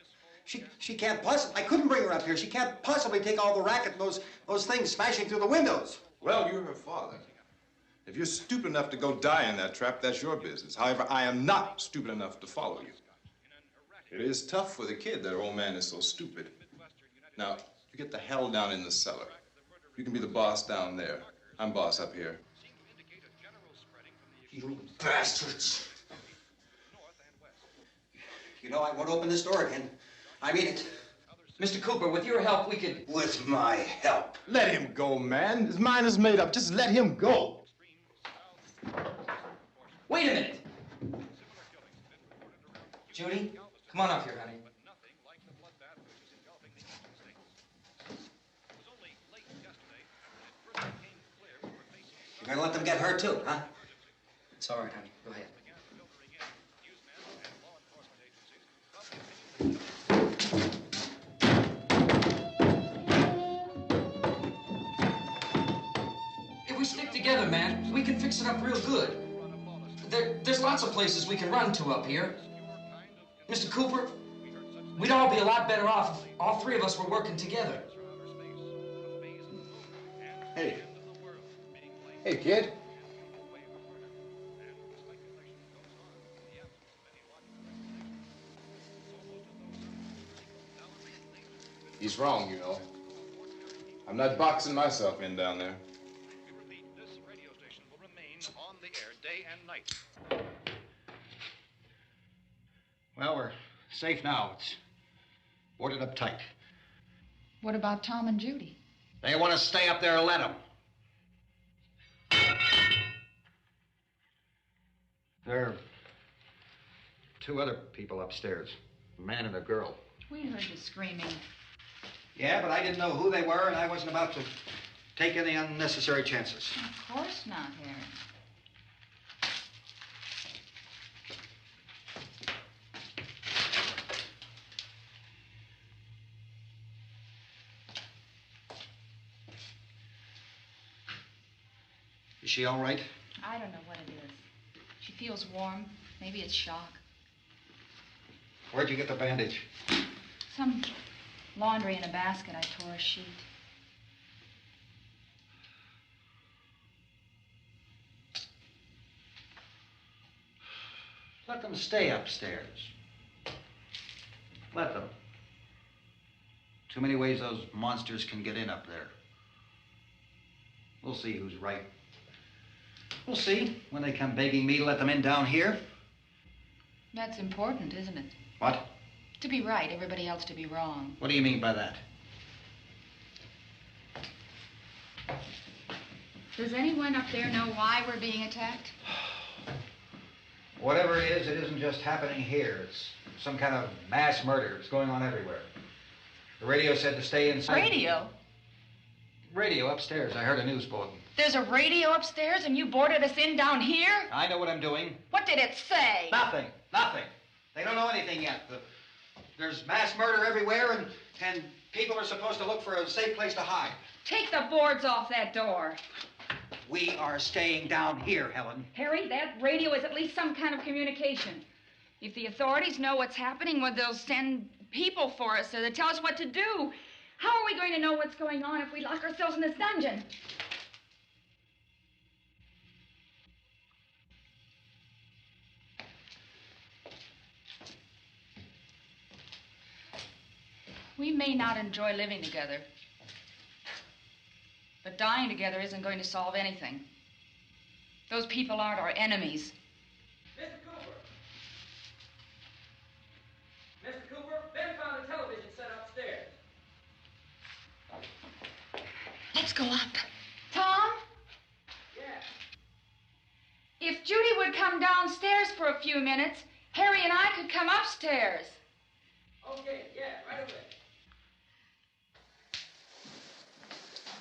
She can't possibly. I couldn't bring her up here. She can't possibly take all the racket and those things smashing through the windows. Well, you're her father. If you're stupid enough to go die in that trap, that's your business. However, I am not stupid enough to follow you. It is tough for the kid that her old man is so stupid. Now, you get the hell down in the cellar. You can be the boss down there. I'm boss up here. You bastards. You know, I won't open this door again. I mean it. Mr. Cooper, with your help, we could... With my help. Let him go, man. His mind is made up. Just let him go. Wait a minute. Judy, come on up here, honey. You're gonna let them get hurt too, huh? It's all right, honey. Go ahead. If we stick together, man, we can fix it up real good. There's lots of places we can run to up here. Mr. Cooper, we'd all be a lot better off if all three of us were working together. Hey. Hey, kid. He's wrong, you know. I'm not boxing myself in down there. This radio station will remain on the air day and night. Well, we're safe now. It's boarded up tight. What about Tom and Judy? They want to stay up there, let them. There are two other people upstairs, a man and a girl. We heard you screaming. Yeah, but I didn't know who they were, and I wasn't about to take any unnecessary chances. Of course not, Harry. Is she all right? I don't know what it is. She feels warm. Maybe it's shock. Where'd you get the bandage? Some laundry in a basket. I tore a sheet. Let them stay upstairs. Let them. Too many ways those monsters can get in up there. We'll see who's right. We'll see when they come begging me to let them in down here. That's important, isn't it? What? To be right, everybody else to be wrong. What do you mean by that? Does anyone up there know why we're being attacked? Whatever it isn't just happening here. It's some kind of mass murder. It's going on everywhere. The radio said to stay inside. Radio? Radio upstairs. I heard a news bulletin. There's a radio upstairs and you boarded us in down here? I know what I'm doing. What did it say? Nothing. Nothing. They don't know anything yet. There's mass murder everywhere, and people are supposed to look for a safe place to hide. Take the boards off that door. We are staying down here, Helen. Harry, that radio is at least some kind of communication. If the authorities know what's happening, well, they'll send people for us to tell us what to do. How are we going to know what's going on if we lock ourselves in this dungeon? We may not enjoy living together, but dying together isn't going to solve anything. Those people aren't our enemies. Mr. Cooper! Mr. Cooper, Ben found a television set upstairs. Let's go up. Tom? Yeah. If Judy would come downstairs for a few minutes, Harry and I could come upstairs. Okay, yeah, right away.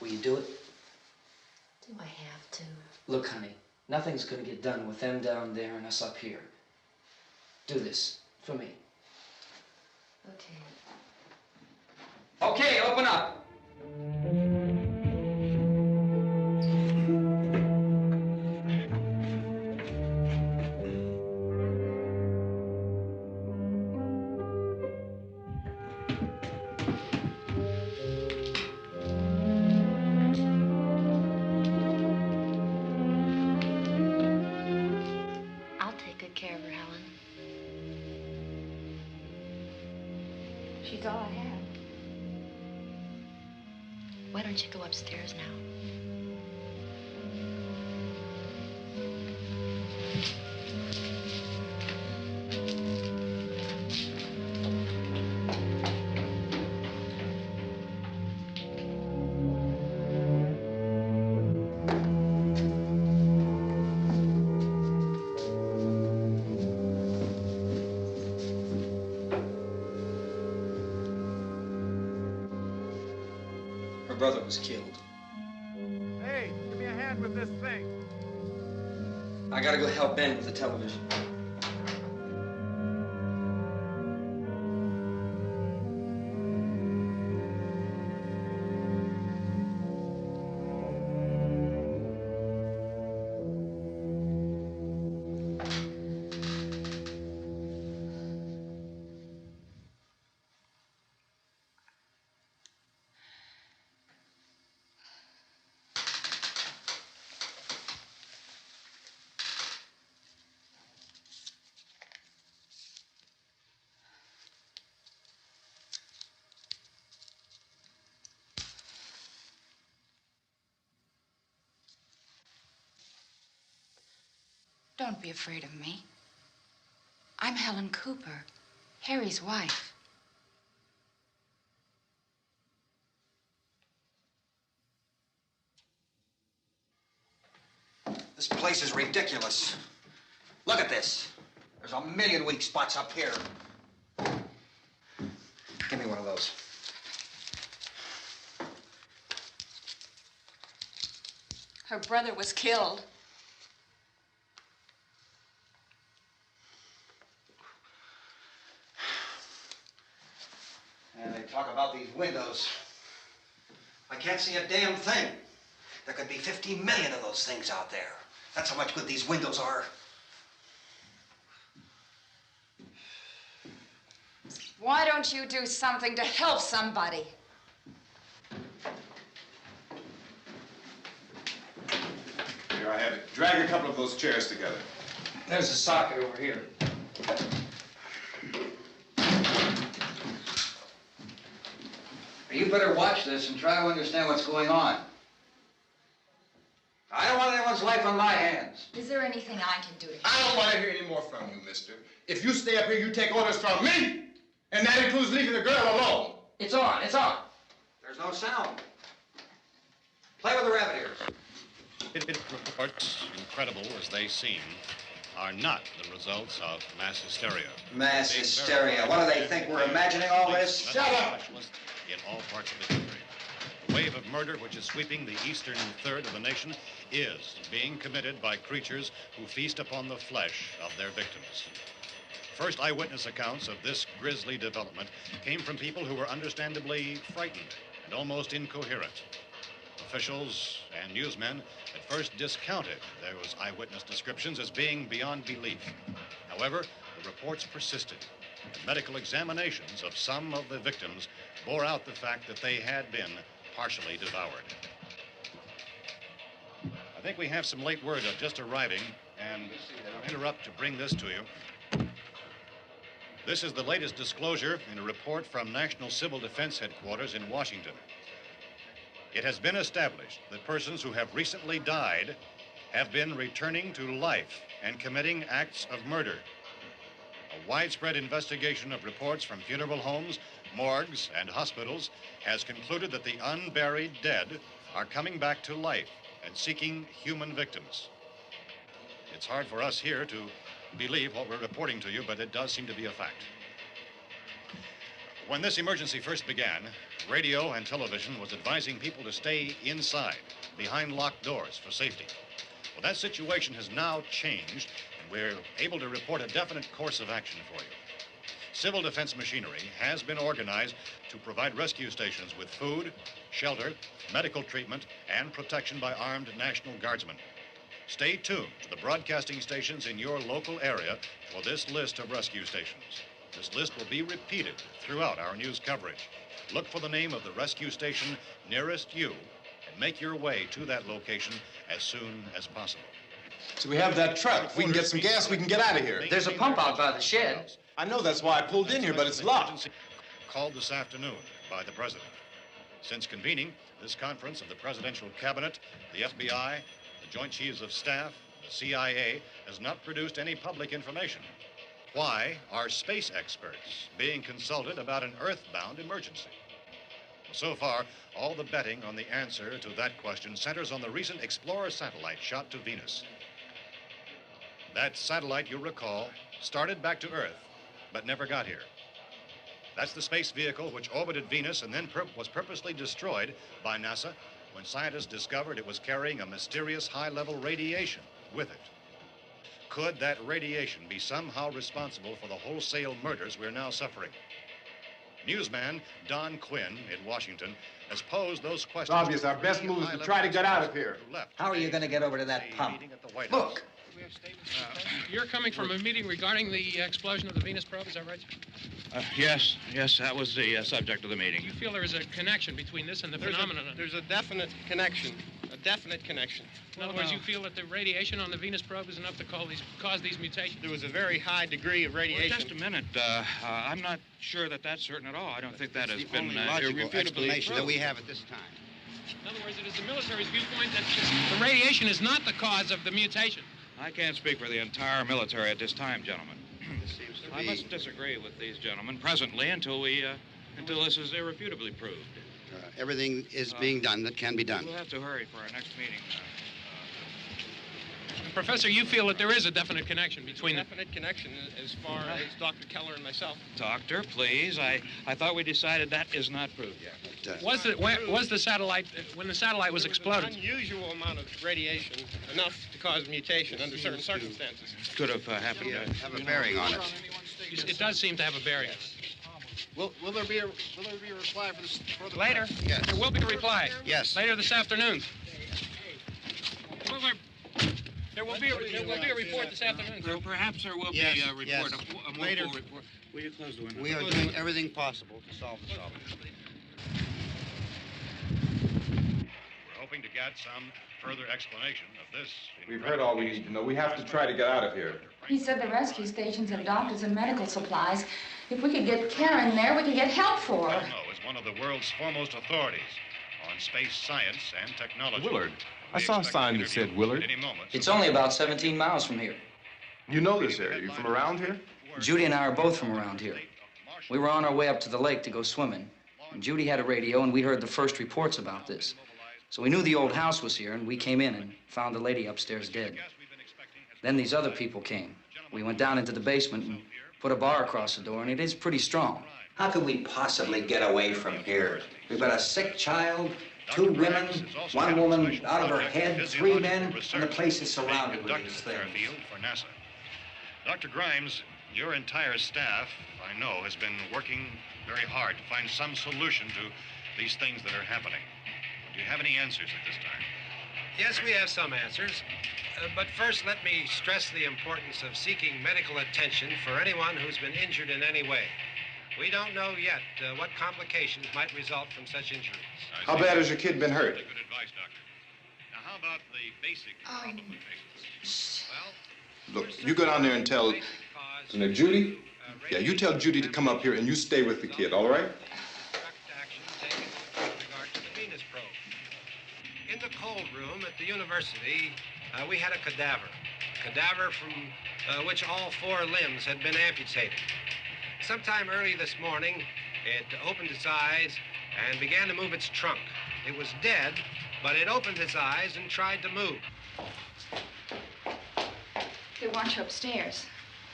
Will you do it? Do I have to? Look, honey, nothing's gonna get done with them down there and us up here. Do this for me. Okay. Okay, open up. She's all I have. Why don't you go upstairs now? Her brother was killed. Hey, give me a hand with this thing. I gotta go help Ben with the television. Don't be afraid of me. I'm Helen Cooper, Harry's wife. This place is ridiculous. Look at this. There's a million weak spots up here. Give me one of those. Her brother was killed. And they talk about these windows. I can't see a damn thing. There could be 15 million of those things out there. That's how much good these windows are. Why don't you do something to help somebody? Here, I have it. Drag a couple of those chairs together. There's a socket over here. You better watch this and try to understand what's going on. I don't want anyone's life on my hands. Is there anything I can do to help? I don't want to hear any more from you, mister. If you stay up here, you take orders from me. And that includes leaving the girl alone. It's on, it's on. There's no sound. Play with the rabbit ears. Reports, incredible as they seem, are not the results of mass hysteria. Mass hysteria. What do they think? We're imagining all this? Shut up! In all parts of the country. The wave of murder which is sweeping the eastern third of the nation is being committed by creatures who feast upon the flesh of their victims. First eyewitness accounts of this grisly development came from people who were understandably frightened and almost incoherent. Officials and newsmen at first discounted those eyewitness descriptions as being beyond belief. However, the reports persisted. And medical examinations of some of the victims bore out the fact that they had been partially devoured. I think we have some late word just arriving, and I'll interrupt to bring this to you. This is the latest disclosure in a report from National Civil Defense Headquarters in Washington. It has been established that persons who have recently died have been returning to life and committing acts of murder. A widespread investigation of reports from funeral homes, morgues, and hospitals has concluded that the unburied dead are coming back to life and seeking human victims. It's hard for us here to believe what we're reporting to you, but it does seem to be a fact. When this emergency first began, radio and television was advising people to stay inside, behind locked doors for safety. Well, that situation has now changed, and we're able to report a definite course of action for you. Civil defense machinery has been organized to provide rescue stations with food, shelter, medical treatment, and protection by armed National Guardsmen. Stay tuned to the broadcasting stations in your local area for this list of rescue stations. This list will be repeated throughout our news coverage. Look for the name of the rescue station nearest you and make your way to that location as soon as possible. So we have that truck. If we can get some gas, we can get out of here. There's a pump out by the shed. I know, that's why I pulled in here, but it's locked. called this afternoon by the President. Since convening this conference of the Presidential Cabinet, the FBI, the Joint Chiefs of Staff, the CIA has not produced any public information. Why are space experts being consulted about an Earthbound emergency? So far, all the betting on the answer to that question centers on the recent Explorer satellite shot to Venus. That satellite, you'll recall, started back to Earth, but never got here. That's the space vehicle which orbited Venus and then was purposely destroyed by NASA when scientists discovered it was carrying a mysterious high-level radiation with it. Could that radiation be somehow responsible for the wholesale murders we're now suffering? Newsman Don Quinn in Washington has posed those questions. It's obvious our best move is to try to get out of here. How are you going to get over to that pump? Look! You're coming from a meeting regarding the explosion of the Venus probe, is that right? Yes, that was the subject of the meeting. Do you feel there is a connection between this and the phenomenon? There's a definite connection. In other words, you feel that the radiation on the Venus probe is enough to cause these mutations? There was a very high degree of radiation. Well, just a minute. I'm not sure that that's certain at all. I don't think that has been only logical irrefutably explanation that proved. we have at this time. In other words, it is the military's viewpoint that the radiation is not the cause of the mutation. I can't speak for the entire military at this time, gentlemen. This seems to I must disagree with these gentlemen presently until this is irrefutably proved. Everything is being done that can be done. We'll have to hurry for our next meeting. Professor, you feel that there is a definite connection between them? Definite connection as far as Dr. Keller and myself. Doctor, please. I thought we decided that is not proved yet. Was the satellite, when the satellite was exploded? An unusual amount of radiation, enough to cause mutation under certain circumstances. Could have happened. Have a bearing on it. It does seem to have a bearing. Will there be a reply for the Later? Yes. There will be a reply. Yes. Later this afternoon. There will be a report this afternoon. Perhaps there will Yes, be a report, yes. a more Later. full report. Will you close the window? We are doing everything possible to solve the problem. We're hoping to get some further explanation of this. We've heard all we need to know. We have to try to get out of here. He said the rescue stations have doctors and medical supplies. If we could get Karen there, we could get help for her. Cosmo is one of the world's foremost authorities on space science and technology. Willard. I saw a sign that said Willard. It's only about 17 miles from here. You know this area. You from around here? Judy and I are both from around here. We were on our way up to the lake to go swimming. And Judy had a radio, and we heard the first reports about this. So we knew the old house was here, and we came in and found the lady upstairs dead. Then these other people came. We went down into the basement and put a bar across the door, and it is pretty strong. How could we possibly get away from here? We've got a sick child, 2 women, 1 woman out of her head, 3 men, and the place is surrounded with these things. For NASA. Dr. Grimes, your entire staff, I know, has been working very hard to find some solution to these things that are happening. Do you have any answers at this time? Yes, we have some answers. But first, let me stress the importance of seeking medical attention for anyone who's been injured in any way. We don't know yet what complications might result from such injuries. How bad has your kid been hurt? Good advice, Doctor. Now, how about the basic problem of patients? Well, Look, you go down there and tell... Now, Judy? Yeah, you tell Judy to come up here and you stay with the kid, all right? In the cold room at the university, we had a cadaver from which all 4 limbs had been amputated. Sometime early this morning, it opened its eyes and began to move its trunk. It was dead, but it opened its eyes and tried to move. They want you upstairs.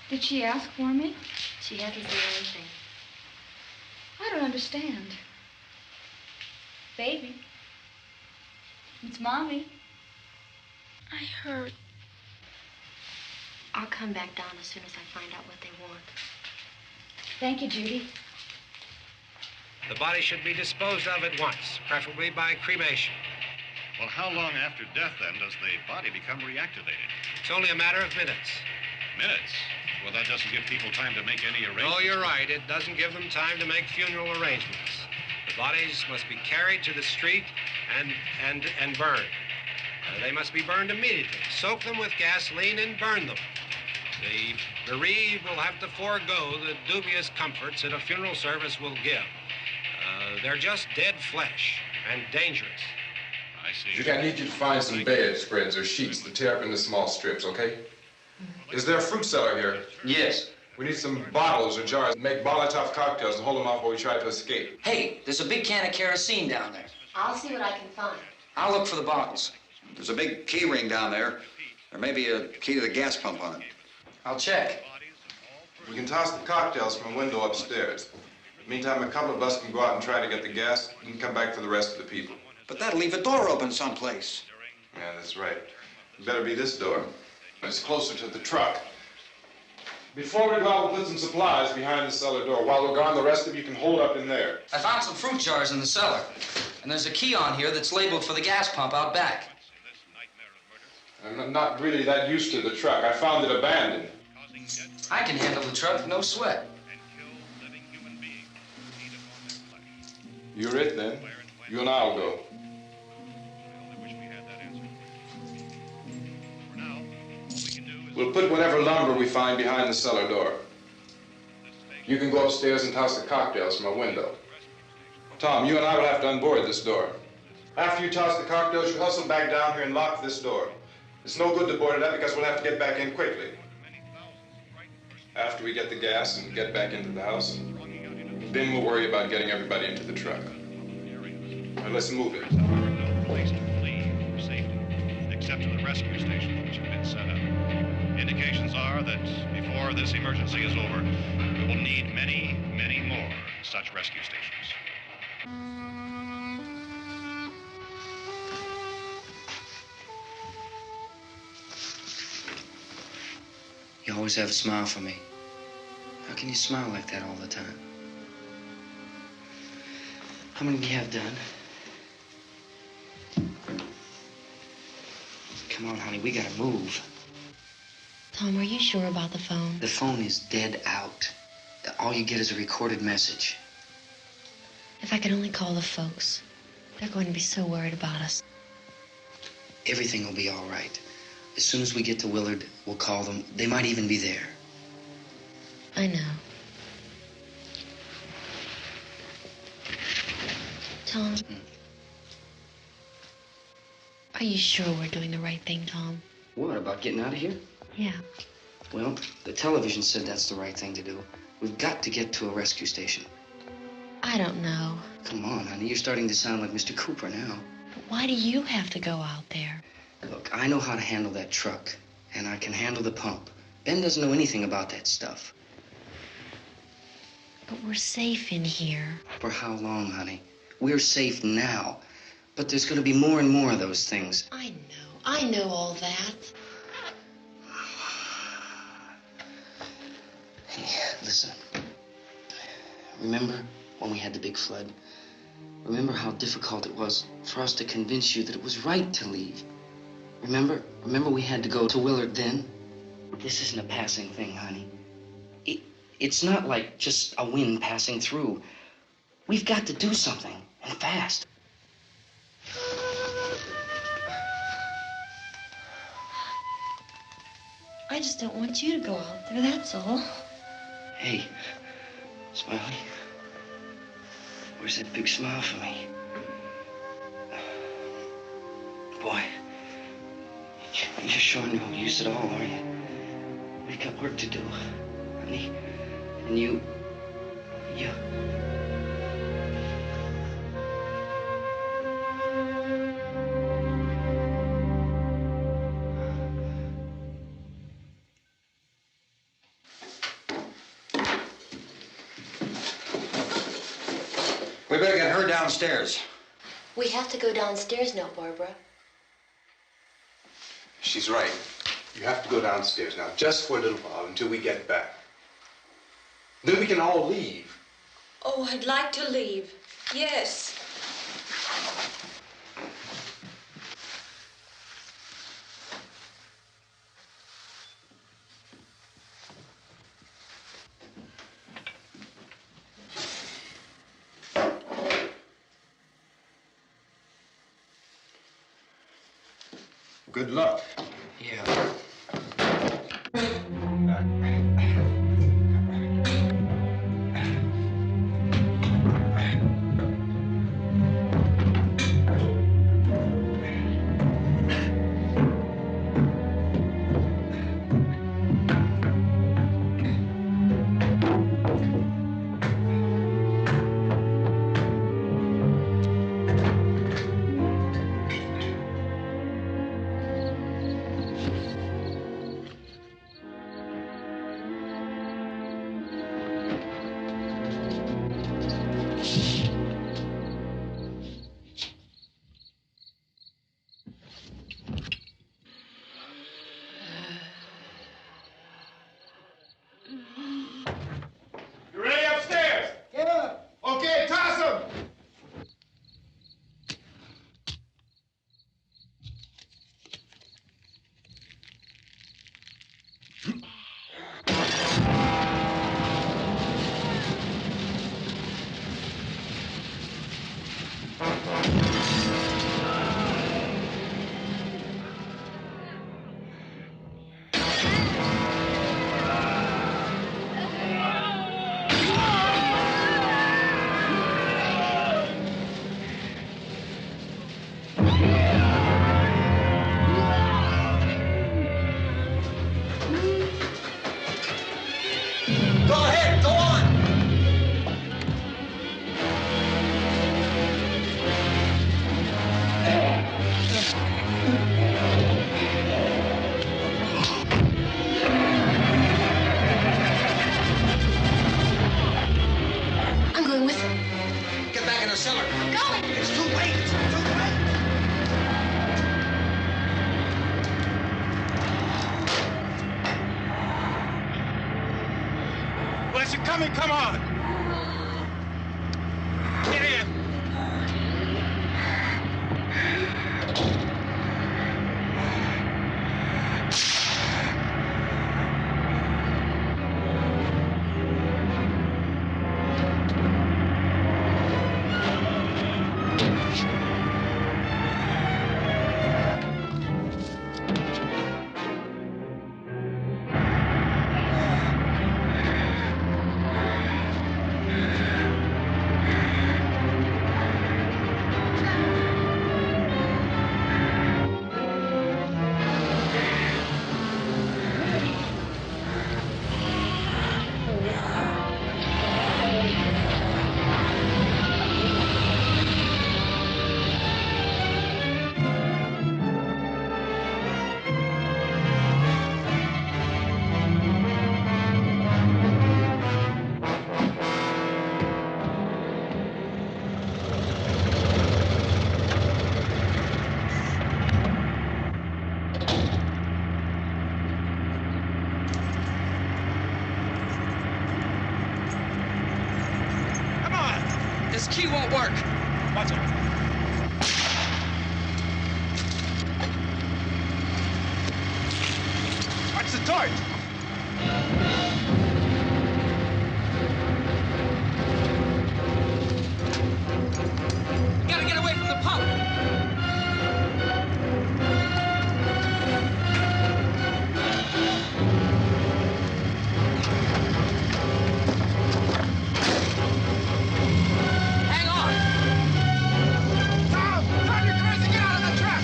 Did she ask for me? She hasn't seen anything. I don't understand. Baby. It's Mommy. I heard. I'll come back down as soon as I find out what they want. Thank you, Judy. The body should be disposed of at once, preferably by cremation. well, how long after death, then, does the body become reactivated? It's only a matter of minutes. Minutes? Well, that doesn't give people time to make any arrangements. Oh, you're right. It doesn't give them time to make funeral arrangements. The bodies must be carried to the street and burned. They must be burned immediately. Soak them with gasoline and burn them. The bereaved will have to forego the dubious comforts that a funeral service will give. They're just dead flesh and dangerous. I see. I need you to find some bedspreads or sheets to tear up into small strips, okay? Is there a fruit cellar here? Yes. We need some bottles or jars to make Molotov cocktails and hold them off while we try to escape. Hey, there's a big can of kerosene down there. I'll see what I can find. I'll look for the bottles. There's a big key ring down there. There may be a key to the gas pump on it. I'll check. We can toss the cocktails from a window upstairs. Meantime, a couple of us can go out and try to get the gas and come back for the rest of the people. But that'll leave a door open someplace. Yeah, that's right. It better be this door. It's closer to the truck. Before we go out, we'll put some supplies behind the cellar door. While we're gone, the rest of you can hold up in there. I found some fruit jars in the cellar. And there's a key on here that's labeled for the gas pump out back. I'm not really that used to the truck. I found it abandoned. I can handle the truck, no sweat. You're it, then. You and I'll go. We'll put whatever lumber we find behind the cellar door. You can go upstairs and toss the cocktails from a window. Tom, you and I will have to unboard this door. After you toss the cocktails, you hustle back down here and lock this door. It's no good to board it up because we'll have to get back in quickly. After we get the gas and get back into the house, then we'll worry about getting everybody into the truck. Now let's move it. No place to flee for safety, except to the rescue stations which have been set up. Indications are that before this emergency is over, we will need many, many more such rescue stations. You always have a smile for me. How can you smile like that all the time? How many do you have done? Come on, honey, we gotta move. Tom, are you sure about the phone? The phone is dead out. All you get is a recorded message. If I could only call the folks. They're going to be so worried about us. Everything will be all right. As soon as we get to Willard, we'll call them. They might even be there. I know. Tom? Are you sure we're doing the right thing, Tom? What, about getting out of here? Yeah. Well, the television said that's the right thing to do. We've got to get to a rescue station. I don't know. Come on, honey, you're starting to sound like Mr. Cooper now. But why do you have to go out there? Look, I know how to handle that truck, and I can handle the pump. Ben doesn't know anything about that stuff. But we're safe in here. For how long, honey? We're safe now. But there's going to be more and more of those things. I know all that. Hey, listen. Remember when we had the big flood? Remember how difficult it was for us to convince you that it was right to leave? Remember we had to go to Willard then? This isn't a passing thing, honey. It's not like just a wind passing through. We've got to do something, and fast. I just don't want you to go out there, that's all. Hey, Smiley. Where's that big smile for me? Boy, you're showing no use at all, are you? We've got work to do, honey. And you... We better get her downstairs. We have to go downstairs now, Barbara. She's right. You have to go downstairs now, just for a little while, until we get back. Then we can all leave. Oh, I'd like to leave. Yes. Good luck. Yeah. coming, come on! Get in! This key won't work. Watch it. Watch the torch. Gotta get away from the pump. Hang on. Tom, turn your cars and get out of the truck.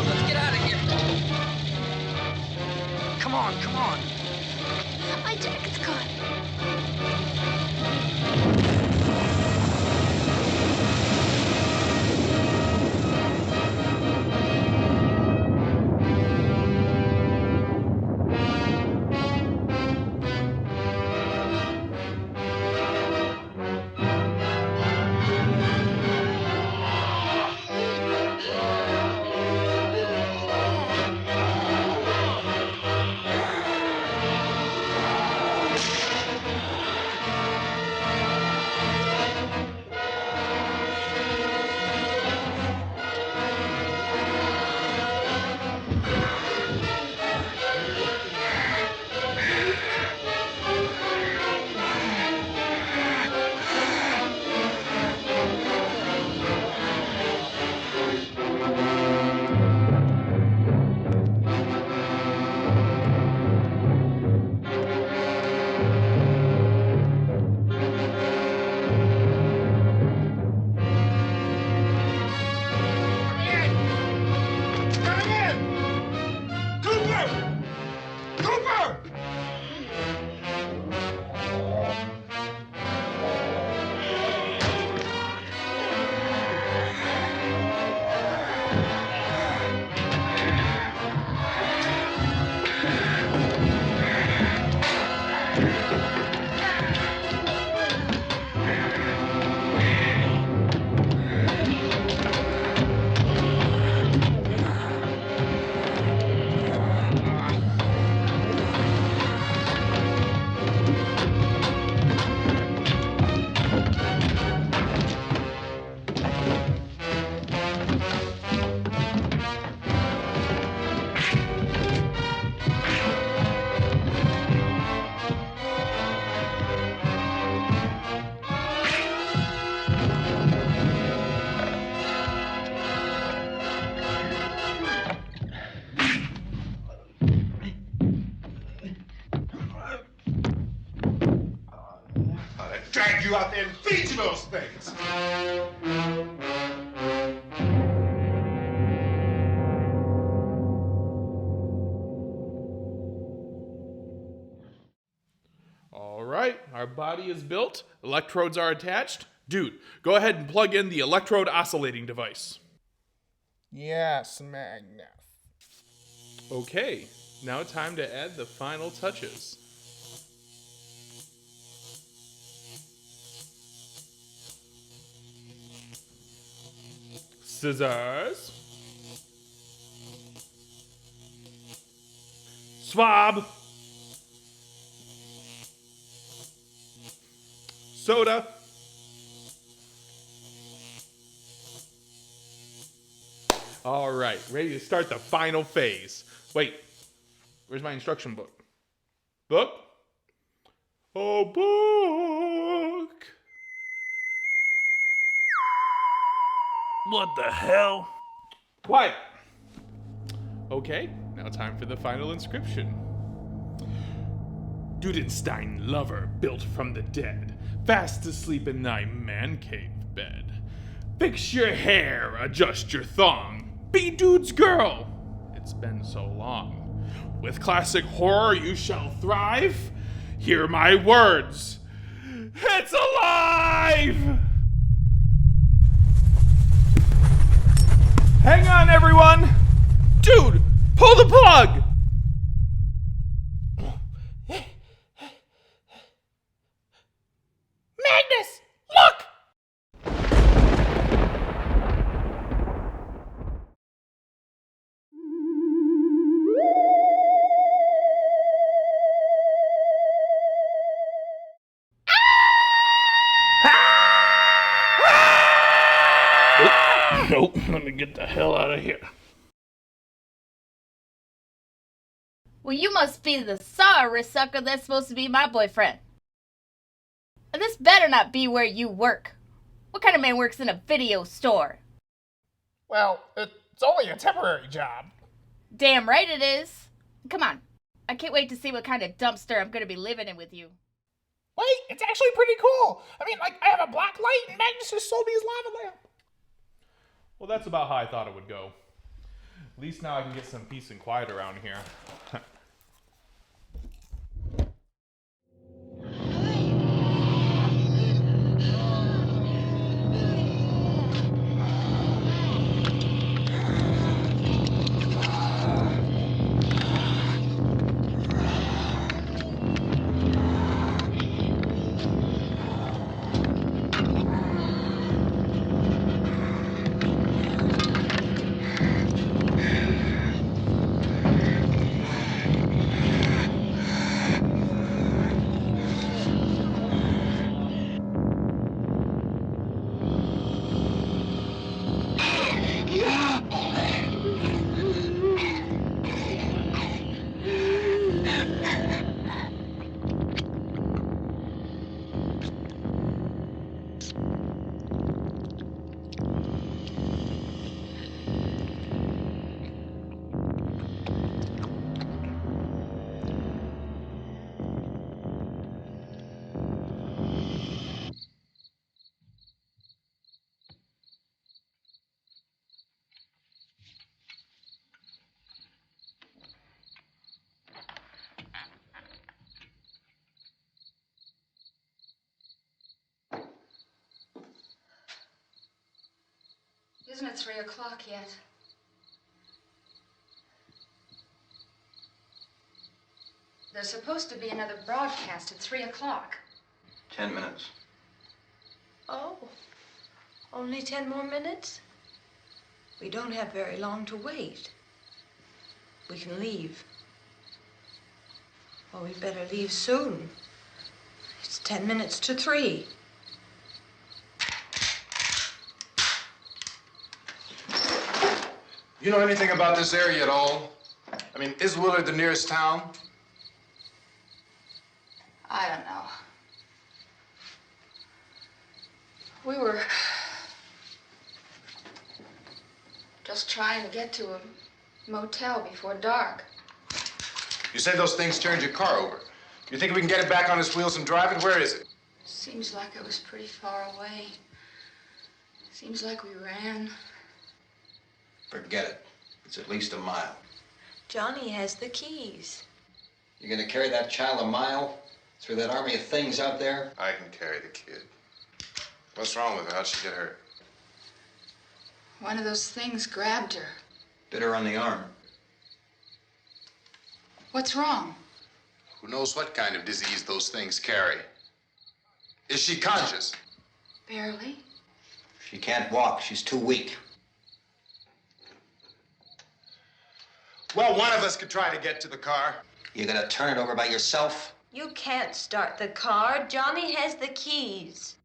Let's get out of here. Come on, come on. My jacket's caught. Drag you out there and feed you those things. All right, our body is built. Electrodes are attached. Dude, go ahead and plug in the electrode oscillating device. Yes, Magnus. Okay, Now time to add the final touches. Scissors. Swab. Soda. All right, ready to start the final phase. Wait, where's my instruction book? Book? Oh, book. What the hell? Quiet. Okay, now time for the final inscription. Dudenstein lover built from the dead, fast asleep in thy Mancave bed. Fix your hair, adjust your thong, be dude's girl. It's been so long. With classic horror you shall thrive. Hear my words. It's alive! Hang on, everyone! Dude, pull the plug! Magnus, look! Nope, let me get the hell out of here. Well, you must be the sorry sucker that's supposed to be my boyfriend. And this better not be where you work. What kind of man works in a video store? Well, it's only a temporary job. Damn right it is. Come on. I can't wait to see what kind of dumpster I'm going to be living in with you. Wait, it's actually pretty cool. I mean, like, I have a black light and Magnus just sold me his lava lamp. Well, that's about how I thought it would go. At least now I can get some peace and quiet around here. Isn't it 3 o'clock yet? There's supposed to be another broadcast at 3 o'clock. 10 minutes. Oh, only 10 more minutes? We don't have very long to wait. We can leave. Well, we'd better leave soon. It's 10 minutes to 3. You know anything about this area at all? I mean, is Willard the nearest town? I don't know. We were just trying to get to a motel before dark. You said those things turned your car over. You think we can get it back on its wheels and drive it? Where is it? Seems like it was pretty far away. Seems like we ran. Forget it. It's at least a mile. Johnny has the keys. You gonna carry that child a mile through that army of things out there? I can carry the kid. What's wrong with her? How'd she get hurt? One of those things grabbed her. Bit her on the arm. What's wrong? Who knows what kind of disease those things carry? Is she conscious? Barely. She can't walk. She's too weak. Well, one of us could try to get to the car. You gonna turn it over by yourself? You can't start the car. Johnny has the keys.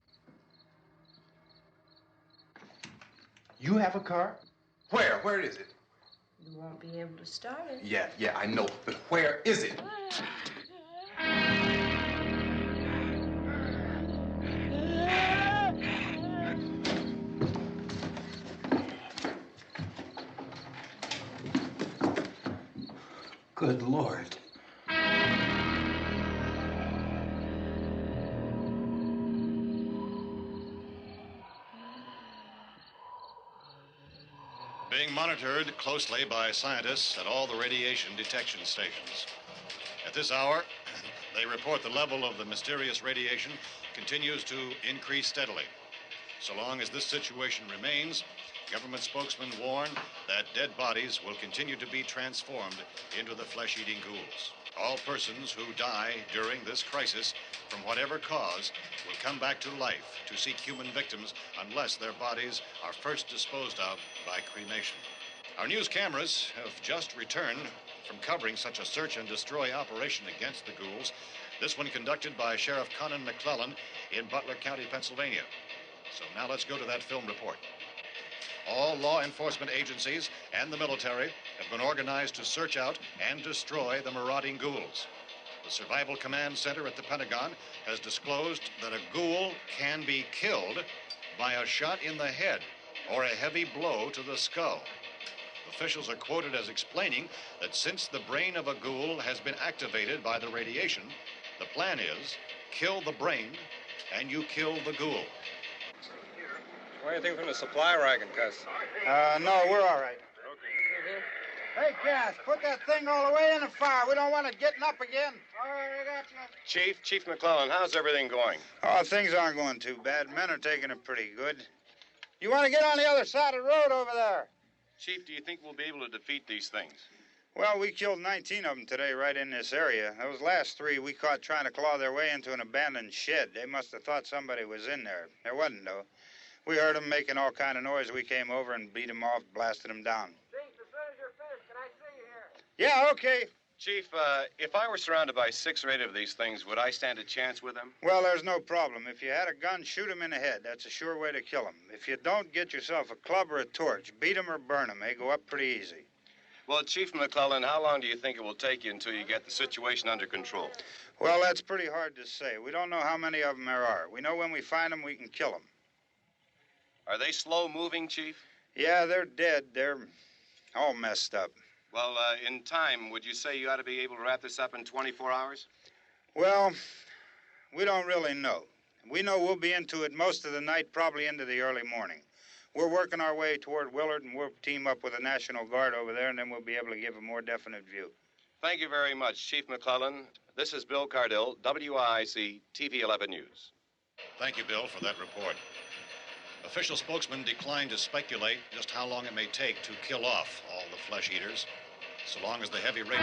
You have a car? Where? Where is it? You won't be able to start it. Yeah, I know. But where is it? Good Lord. Being monitored closely by scientists at all the radiation detection stations. At this hour, they report the level of the mysterious radiation continues to increase steadily. So long as this situation remains, government spokesmen warn that dead bodies will continue to be transformed into the flesh-eating ghouls. All persons who die during this crisis, from whatever cause, will come back to life to seek human victims unless their bodies are first disposed of by cremation. Our news cameras have just returned from covering such a search and destroy operation against the ghouls, this one conducted by Sheriff Conan McClellan in Butler County, Pennsylvania. So now let's go to that film report. All law enforcement agencies and the military have been organized to search out and destroy the marauding ghouls. The Survival Command Center at the Pentagon has disclosed that a ghoul can be killed by a shot in the head or a heavy blow to the skull. Officials are quoted as explaining that since the brain of a ghoul has been activated by the radiation, the plan is kill the brain and you kill the ghoul. Anything from the supply wagon, Cuss? No, we're all right. Hey, Cass, put that thing all the way in the fire. We don't want it getting up again. All right, I got you. Chief McClellan, how's everything going? Oh, things aren't going too bad. Men are taking it pretty good. You want to get on the other side of the road over there? Chief, do you think we'll be able to defeat these things? Well, we killed 19 of them today right in this area. Those last 3 we caught trying to claw their way into an abandoned shed. They must have thought somebody was in there. There wasn't, though. We heard them making all kind of noise. We came over and beat them off, blasted them down. Chief, as soon as you're finished, can I see you here? Yeah, okay. Chief, if I were surrounded by 6 or 8 of these things, would I stand a chance with them? Well, there's no problem. If you had a gun, shoot them in the head. That's a sure way to kill them. If you don't, get yourself a club or a torch. Beat them or burn them. They go up pretty easy. Well, Chief McClellan, how long do you think it will take you until you get the situation under control? Well, that's pretty hard to say. We don't know how many of them there are. We know when we find them, we can kill them. Are they slow-moving, Chief? Yeah, they're dead. They're all messed up. Well, in time, would you say you ought to be able to wrap this up in 24 hours? Well, we don't really know. We know we'll be into it most of the night, probably into the early morning. We're working our way toward Willard, and we'll team up with the National Guard over there, and then we'll be able to give a more definite view. Thank you very much, Chief McClellan. This is Bill Cardill, WIC TV 11 News. Thank you, Bill, for that report. Official spokesmen declined to speculate just how long it may take to kill off all the flesh eaters, so long as the heavy rain...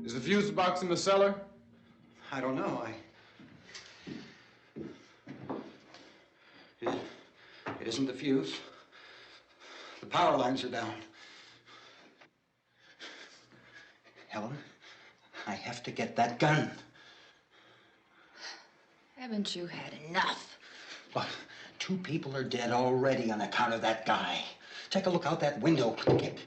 Is the fuse box in the cellar? I don't know. It isn't the fuse. The power lines are down. Helen, I have to get that gun. Haven't you had enough? But 2 people are dead already on account of that guy. Take a look out that window. Get...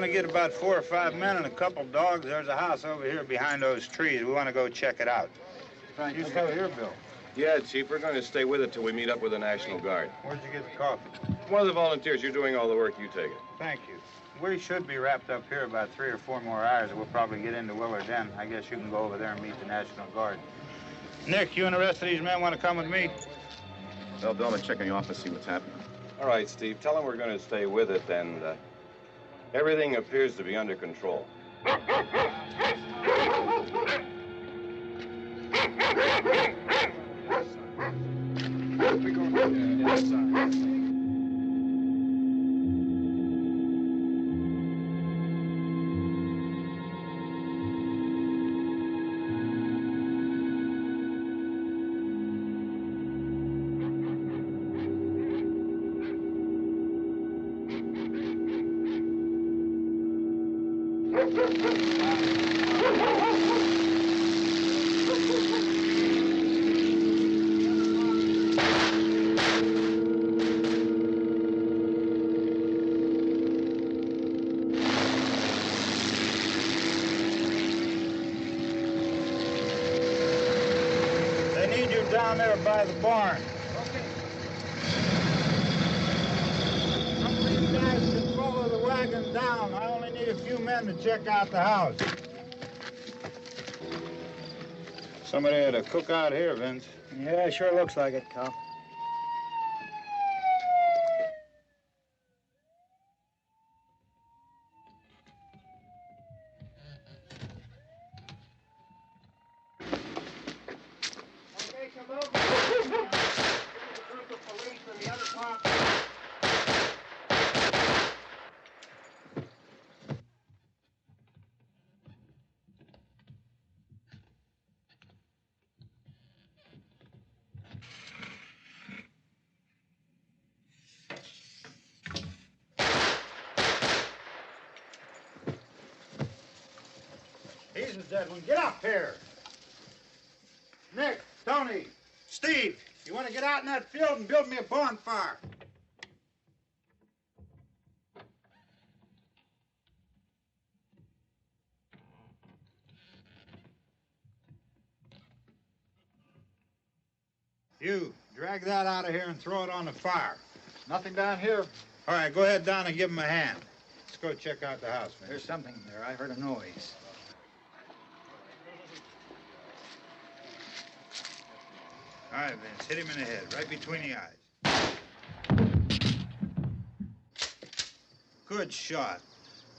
want to get about 4 or 5 men and a couple dogs. There's a house over here behind those trees. We want to go check it out. Right. You stay here, Bill. Yeah, Chief, we're going to stay with it till we meet up with the National Guard. Where'd you get the coffee? One of the volunteers, you're doing all the work, you take it. Thank you. We should be wrapped up here about 3 or 4 more hours. We'll probably get into Willard then. I guess you can go over there and meet the National Guard. Nick, you and the rest of these men want to come with me? Well, Bill, I'm going to check in the office, see what's happening. All right, Steve, tell them we're going to stay with it, and everything appears to be under control. We go inside. They need you down there by the barn. Some of these guys can follow the wagon down. I only need a few men to check out the house. Somebody had a cookout here, Vince. Yeah, it sure looks like it, Cal. He's the dead one. Get up here. Nick, Tony, Steve, you want to get out in that field and build me a bonfire? You, drag that out of here and throw it on the fire. Nothing down here. All right, go ahead down and give him a hand. Let's go check out the house, man. There's something there. I heard a noise. All right, Vince, hit him in the head, right between the eyes. Good shot.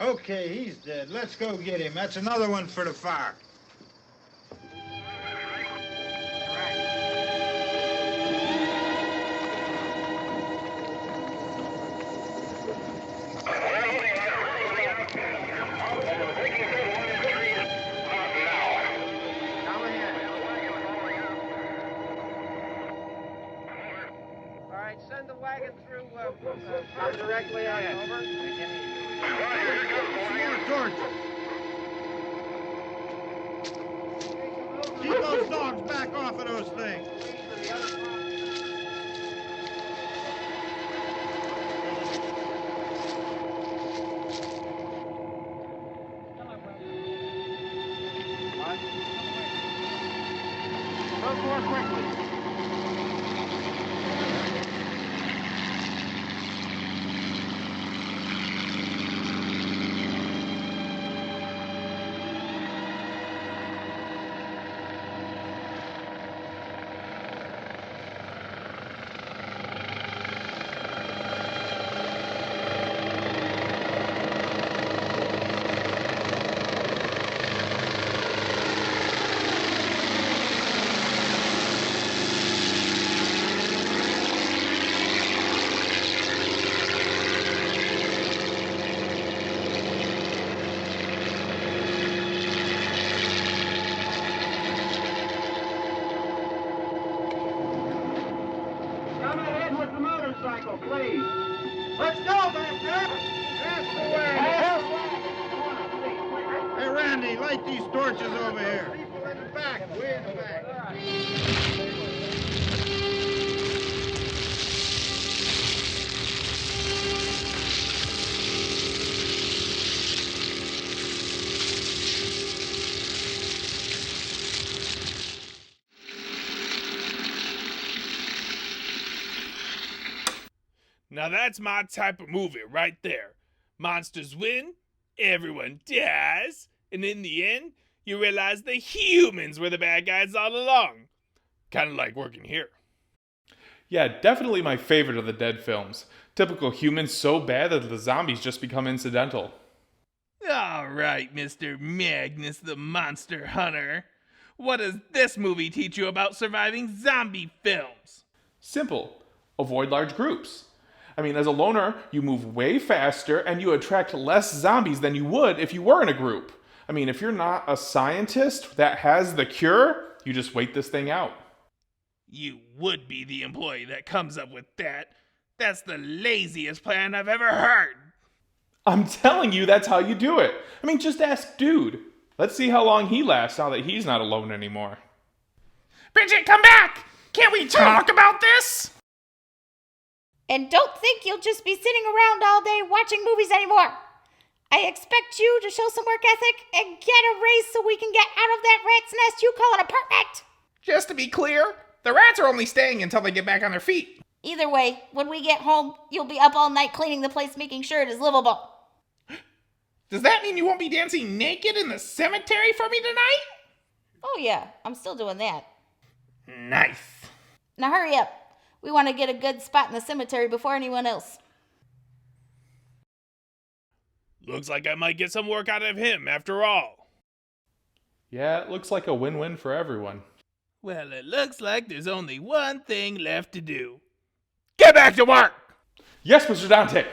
Okay, he's dead. Let's go get him. That's another one for the fire. Send the wagon through directly ahead. Over. More torches. Keep those dogs back off of those things. Go more quickly. Please. Let's go, Mancave. That's the way. Hey, Randy, light these torches over here. People in the back, way in the back. Now that's my type of movie right there. Monsters win, everyone dies, and in the end, you realize the humans were the bad guys all along. Kind of like working here. Yeah, definitely my favorite of the Dead films. Typical humans so bad that the zombies just become incidental. All right, Mr. Magnus the Monster Hunter. What does this movie teach you about surviving zombie films? Simple. Avoid large groups. I mean, as a loner, you move way faster and you attract less zombies than you would if you were in a group. I mean, if you're not a scientist that has the cure, you just wait this thing out. You would be the employee that comes up with that. That's the laziest plan I've ever heard. I'm telling you, that's how you do it. I mean, just ask Dude. Let's see how long he lasts now that he's not alone anymore. Bridget, come back! Can't we talk about this? And don't think you'll just be sitting around all day watching movies anymore. I expect you to show some work ethic and get a raise so we can get out of that rat's nest you call an apartment. Just to be clear, the rats are only staying until they get back on their feet. Either way, when we get home, you'll be up all night cleaning the place, making sure it is livable. Does that mean you won't be dancing naked in the cemetery for me tonight? Oh yeah, I'm still doing that. Nice. Now hurry up. We want to get a good spot in the cemetery before anyone else. Looks like I might get some work out of him after all. Yeah, it looks like a win-win for everyone. Well, it looks like there's only one thing left to do. Get back to work! Yes, Mr. Dante!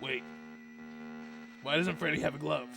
Wait. Why doesn't Freddy have a glove?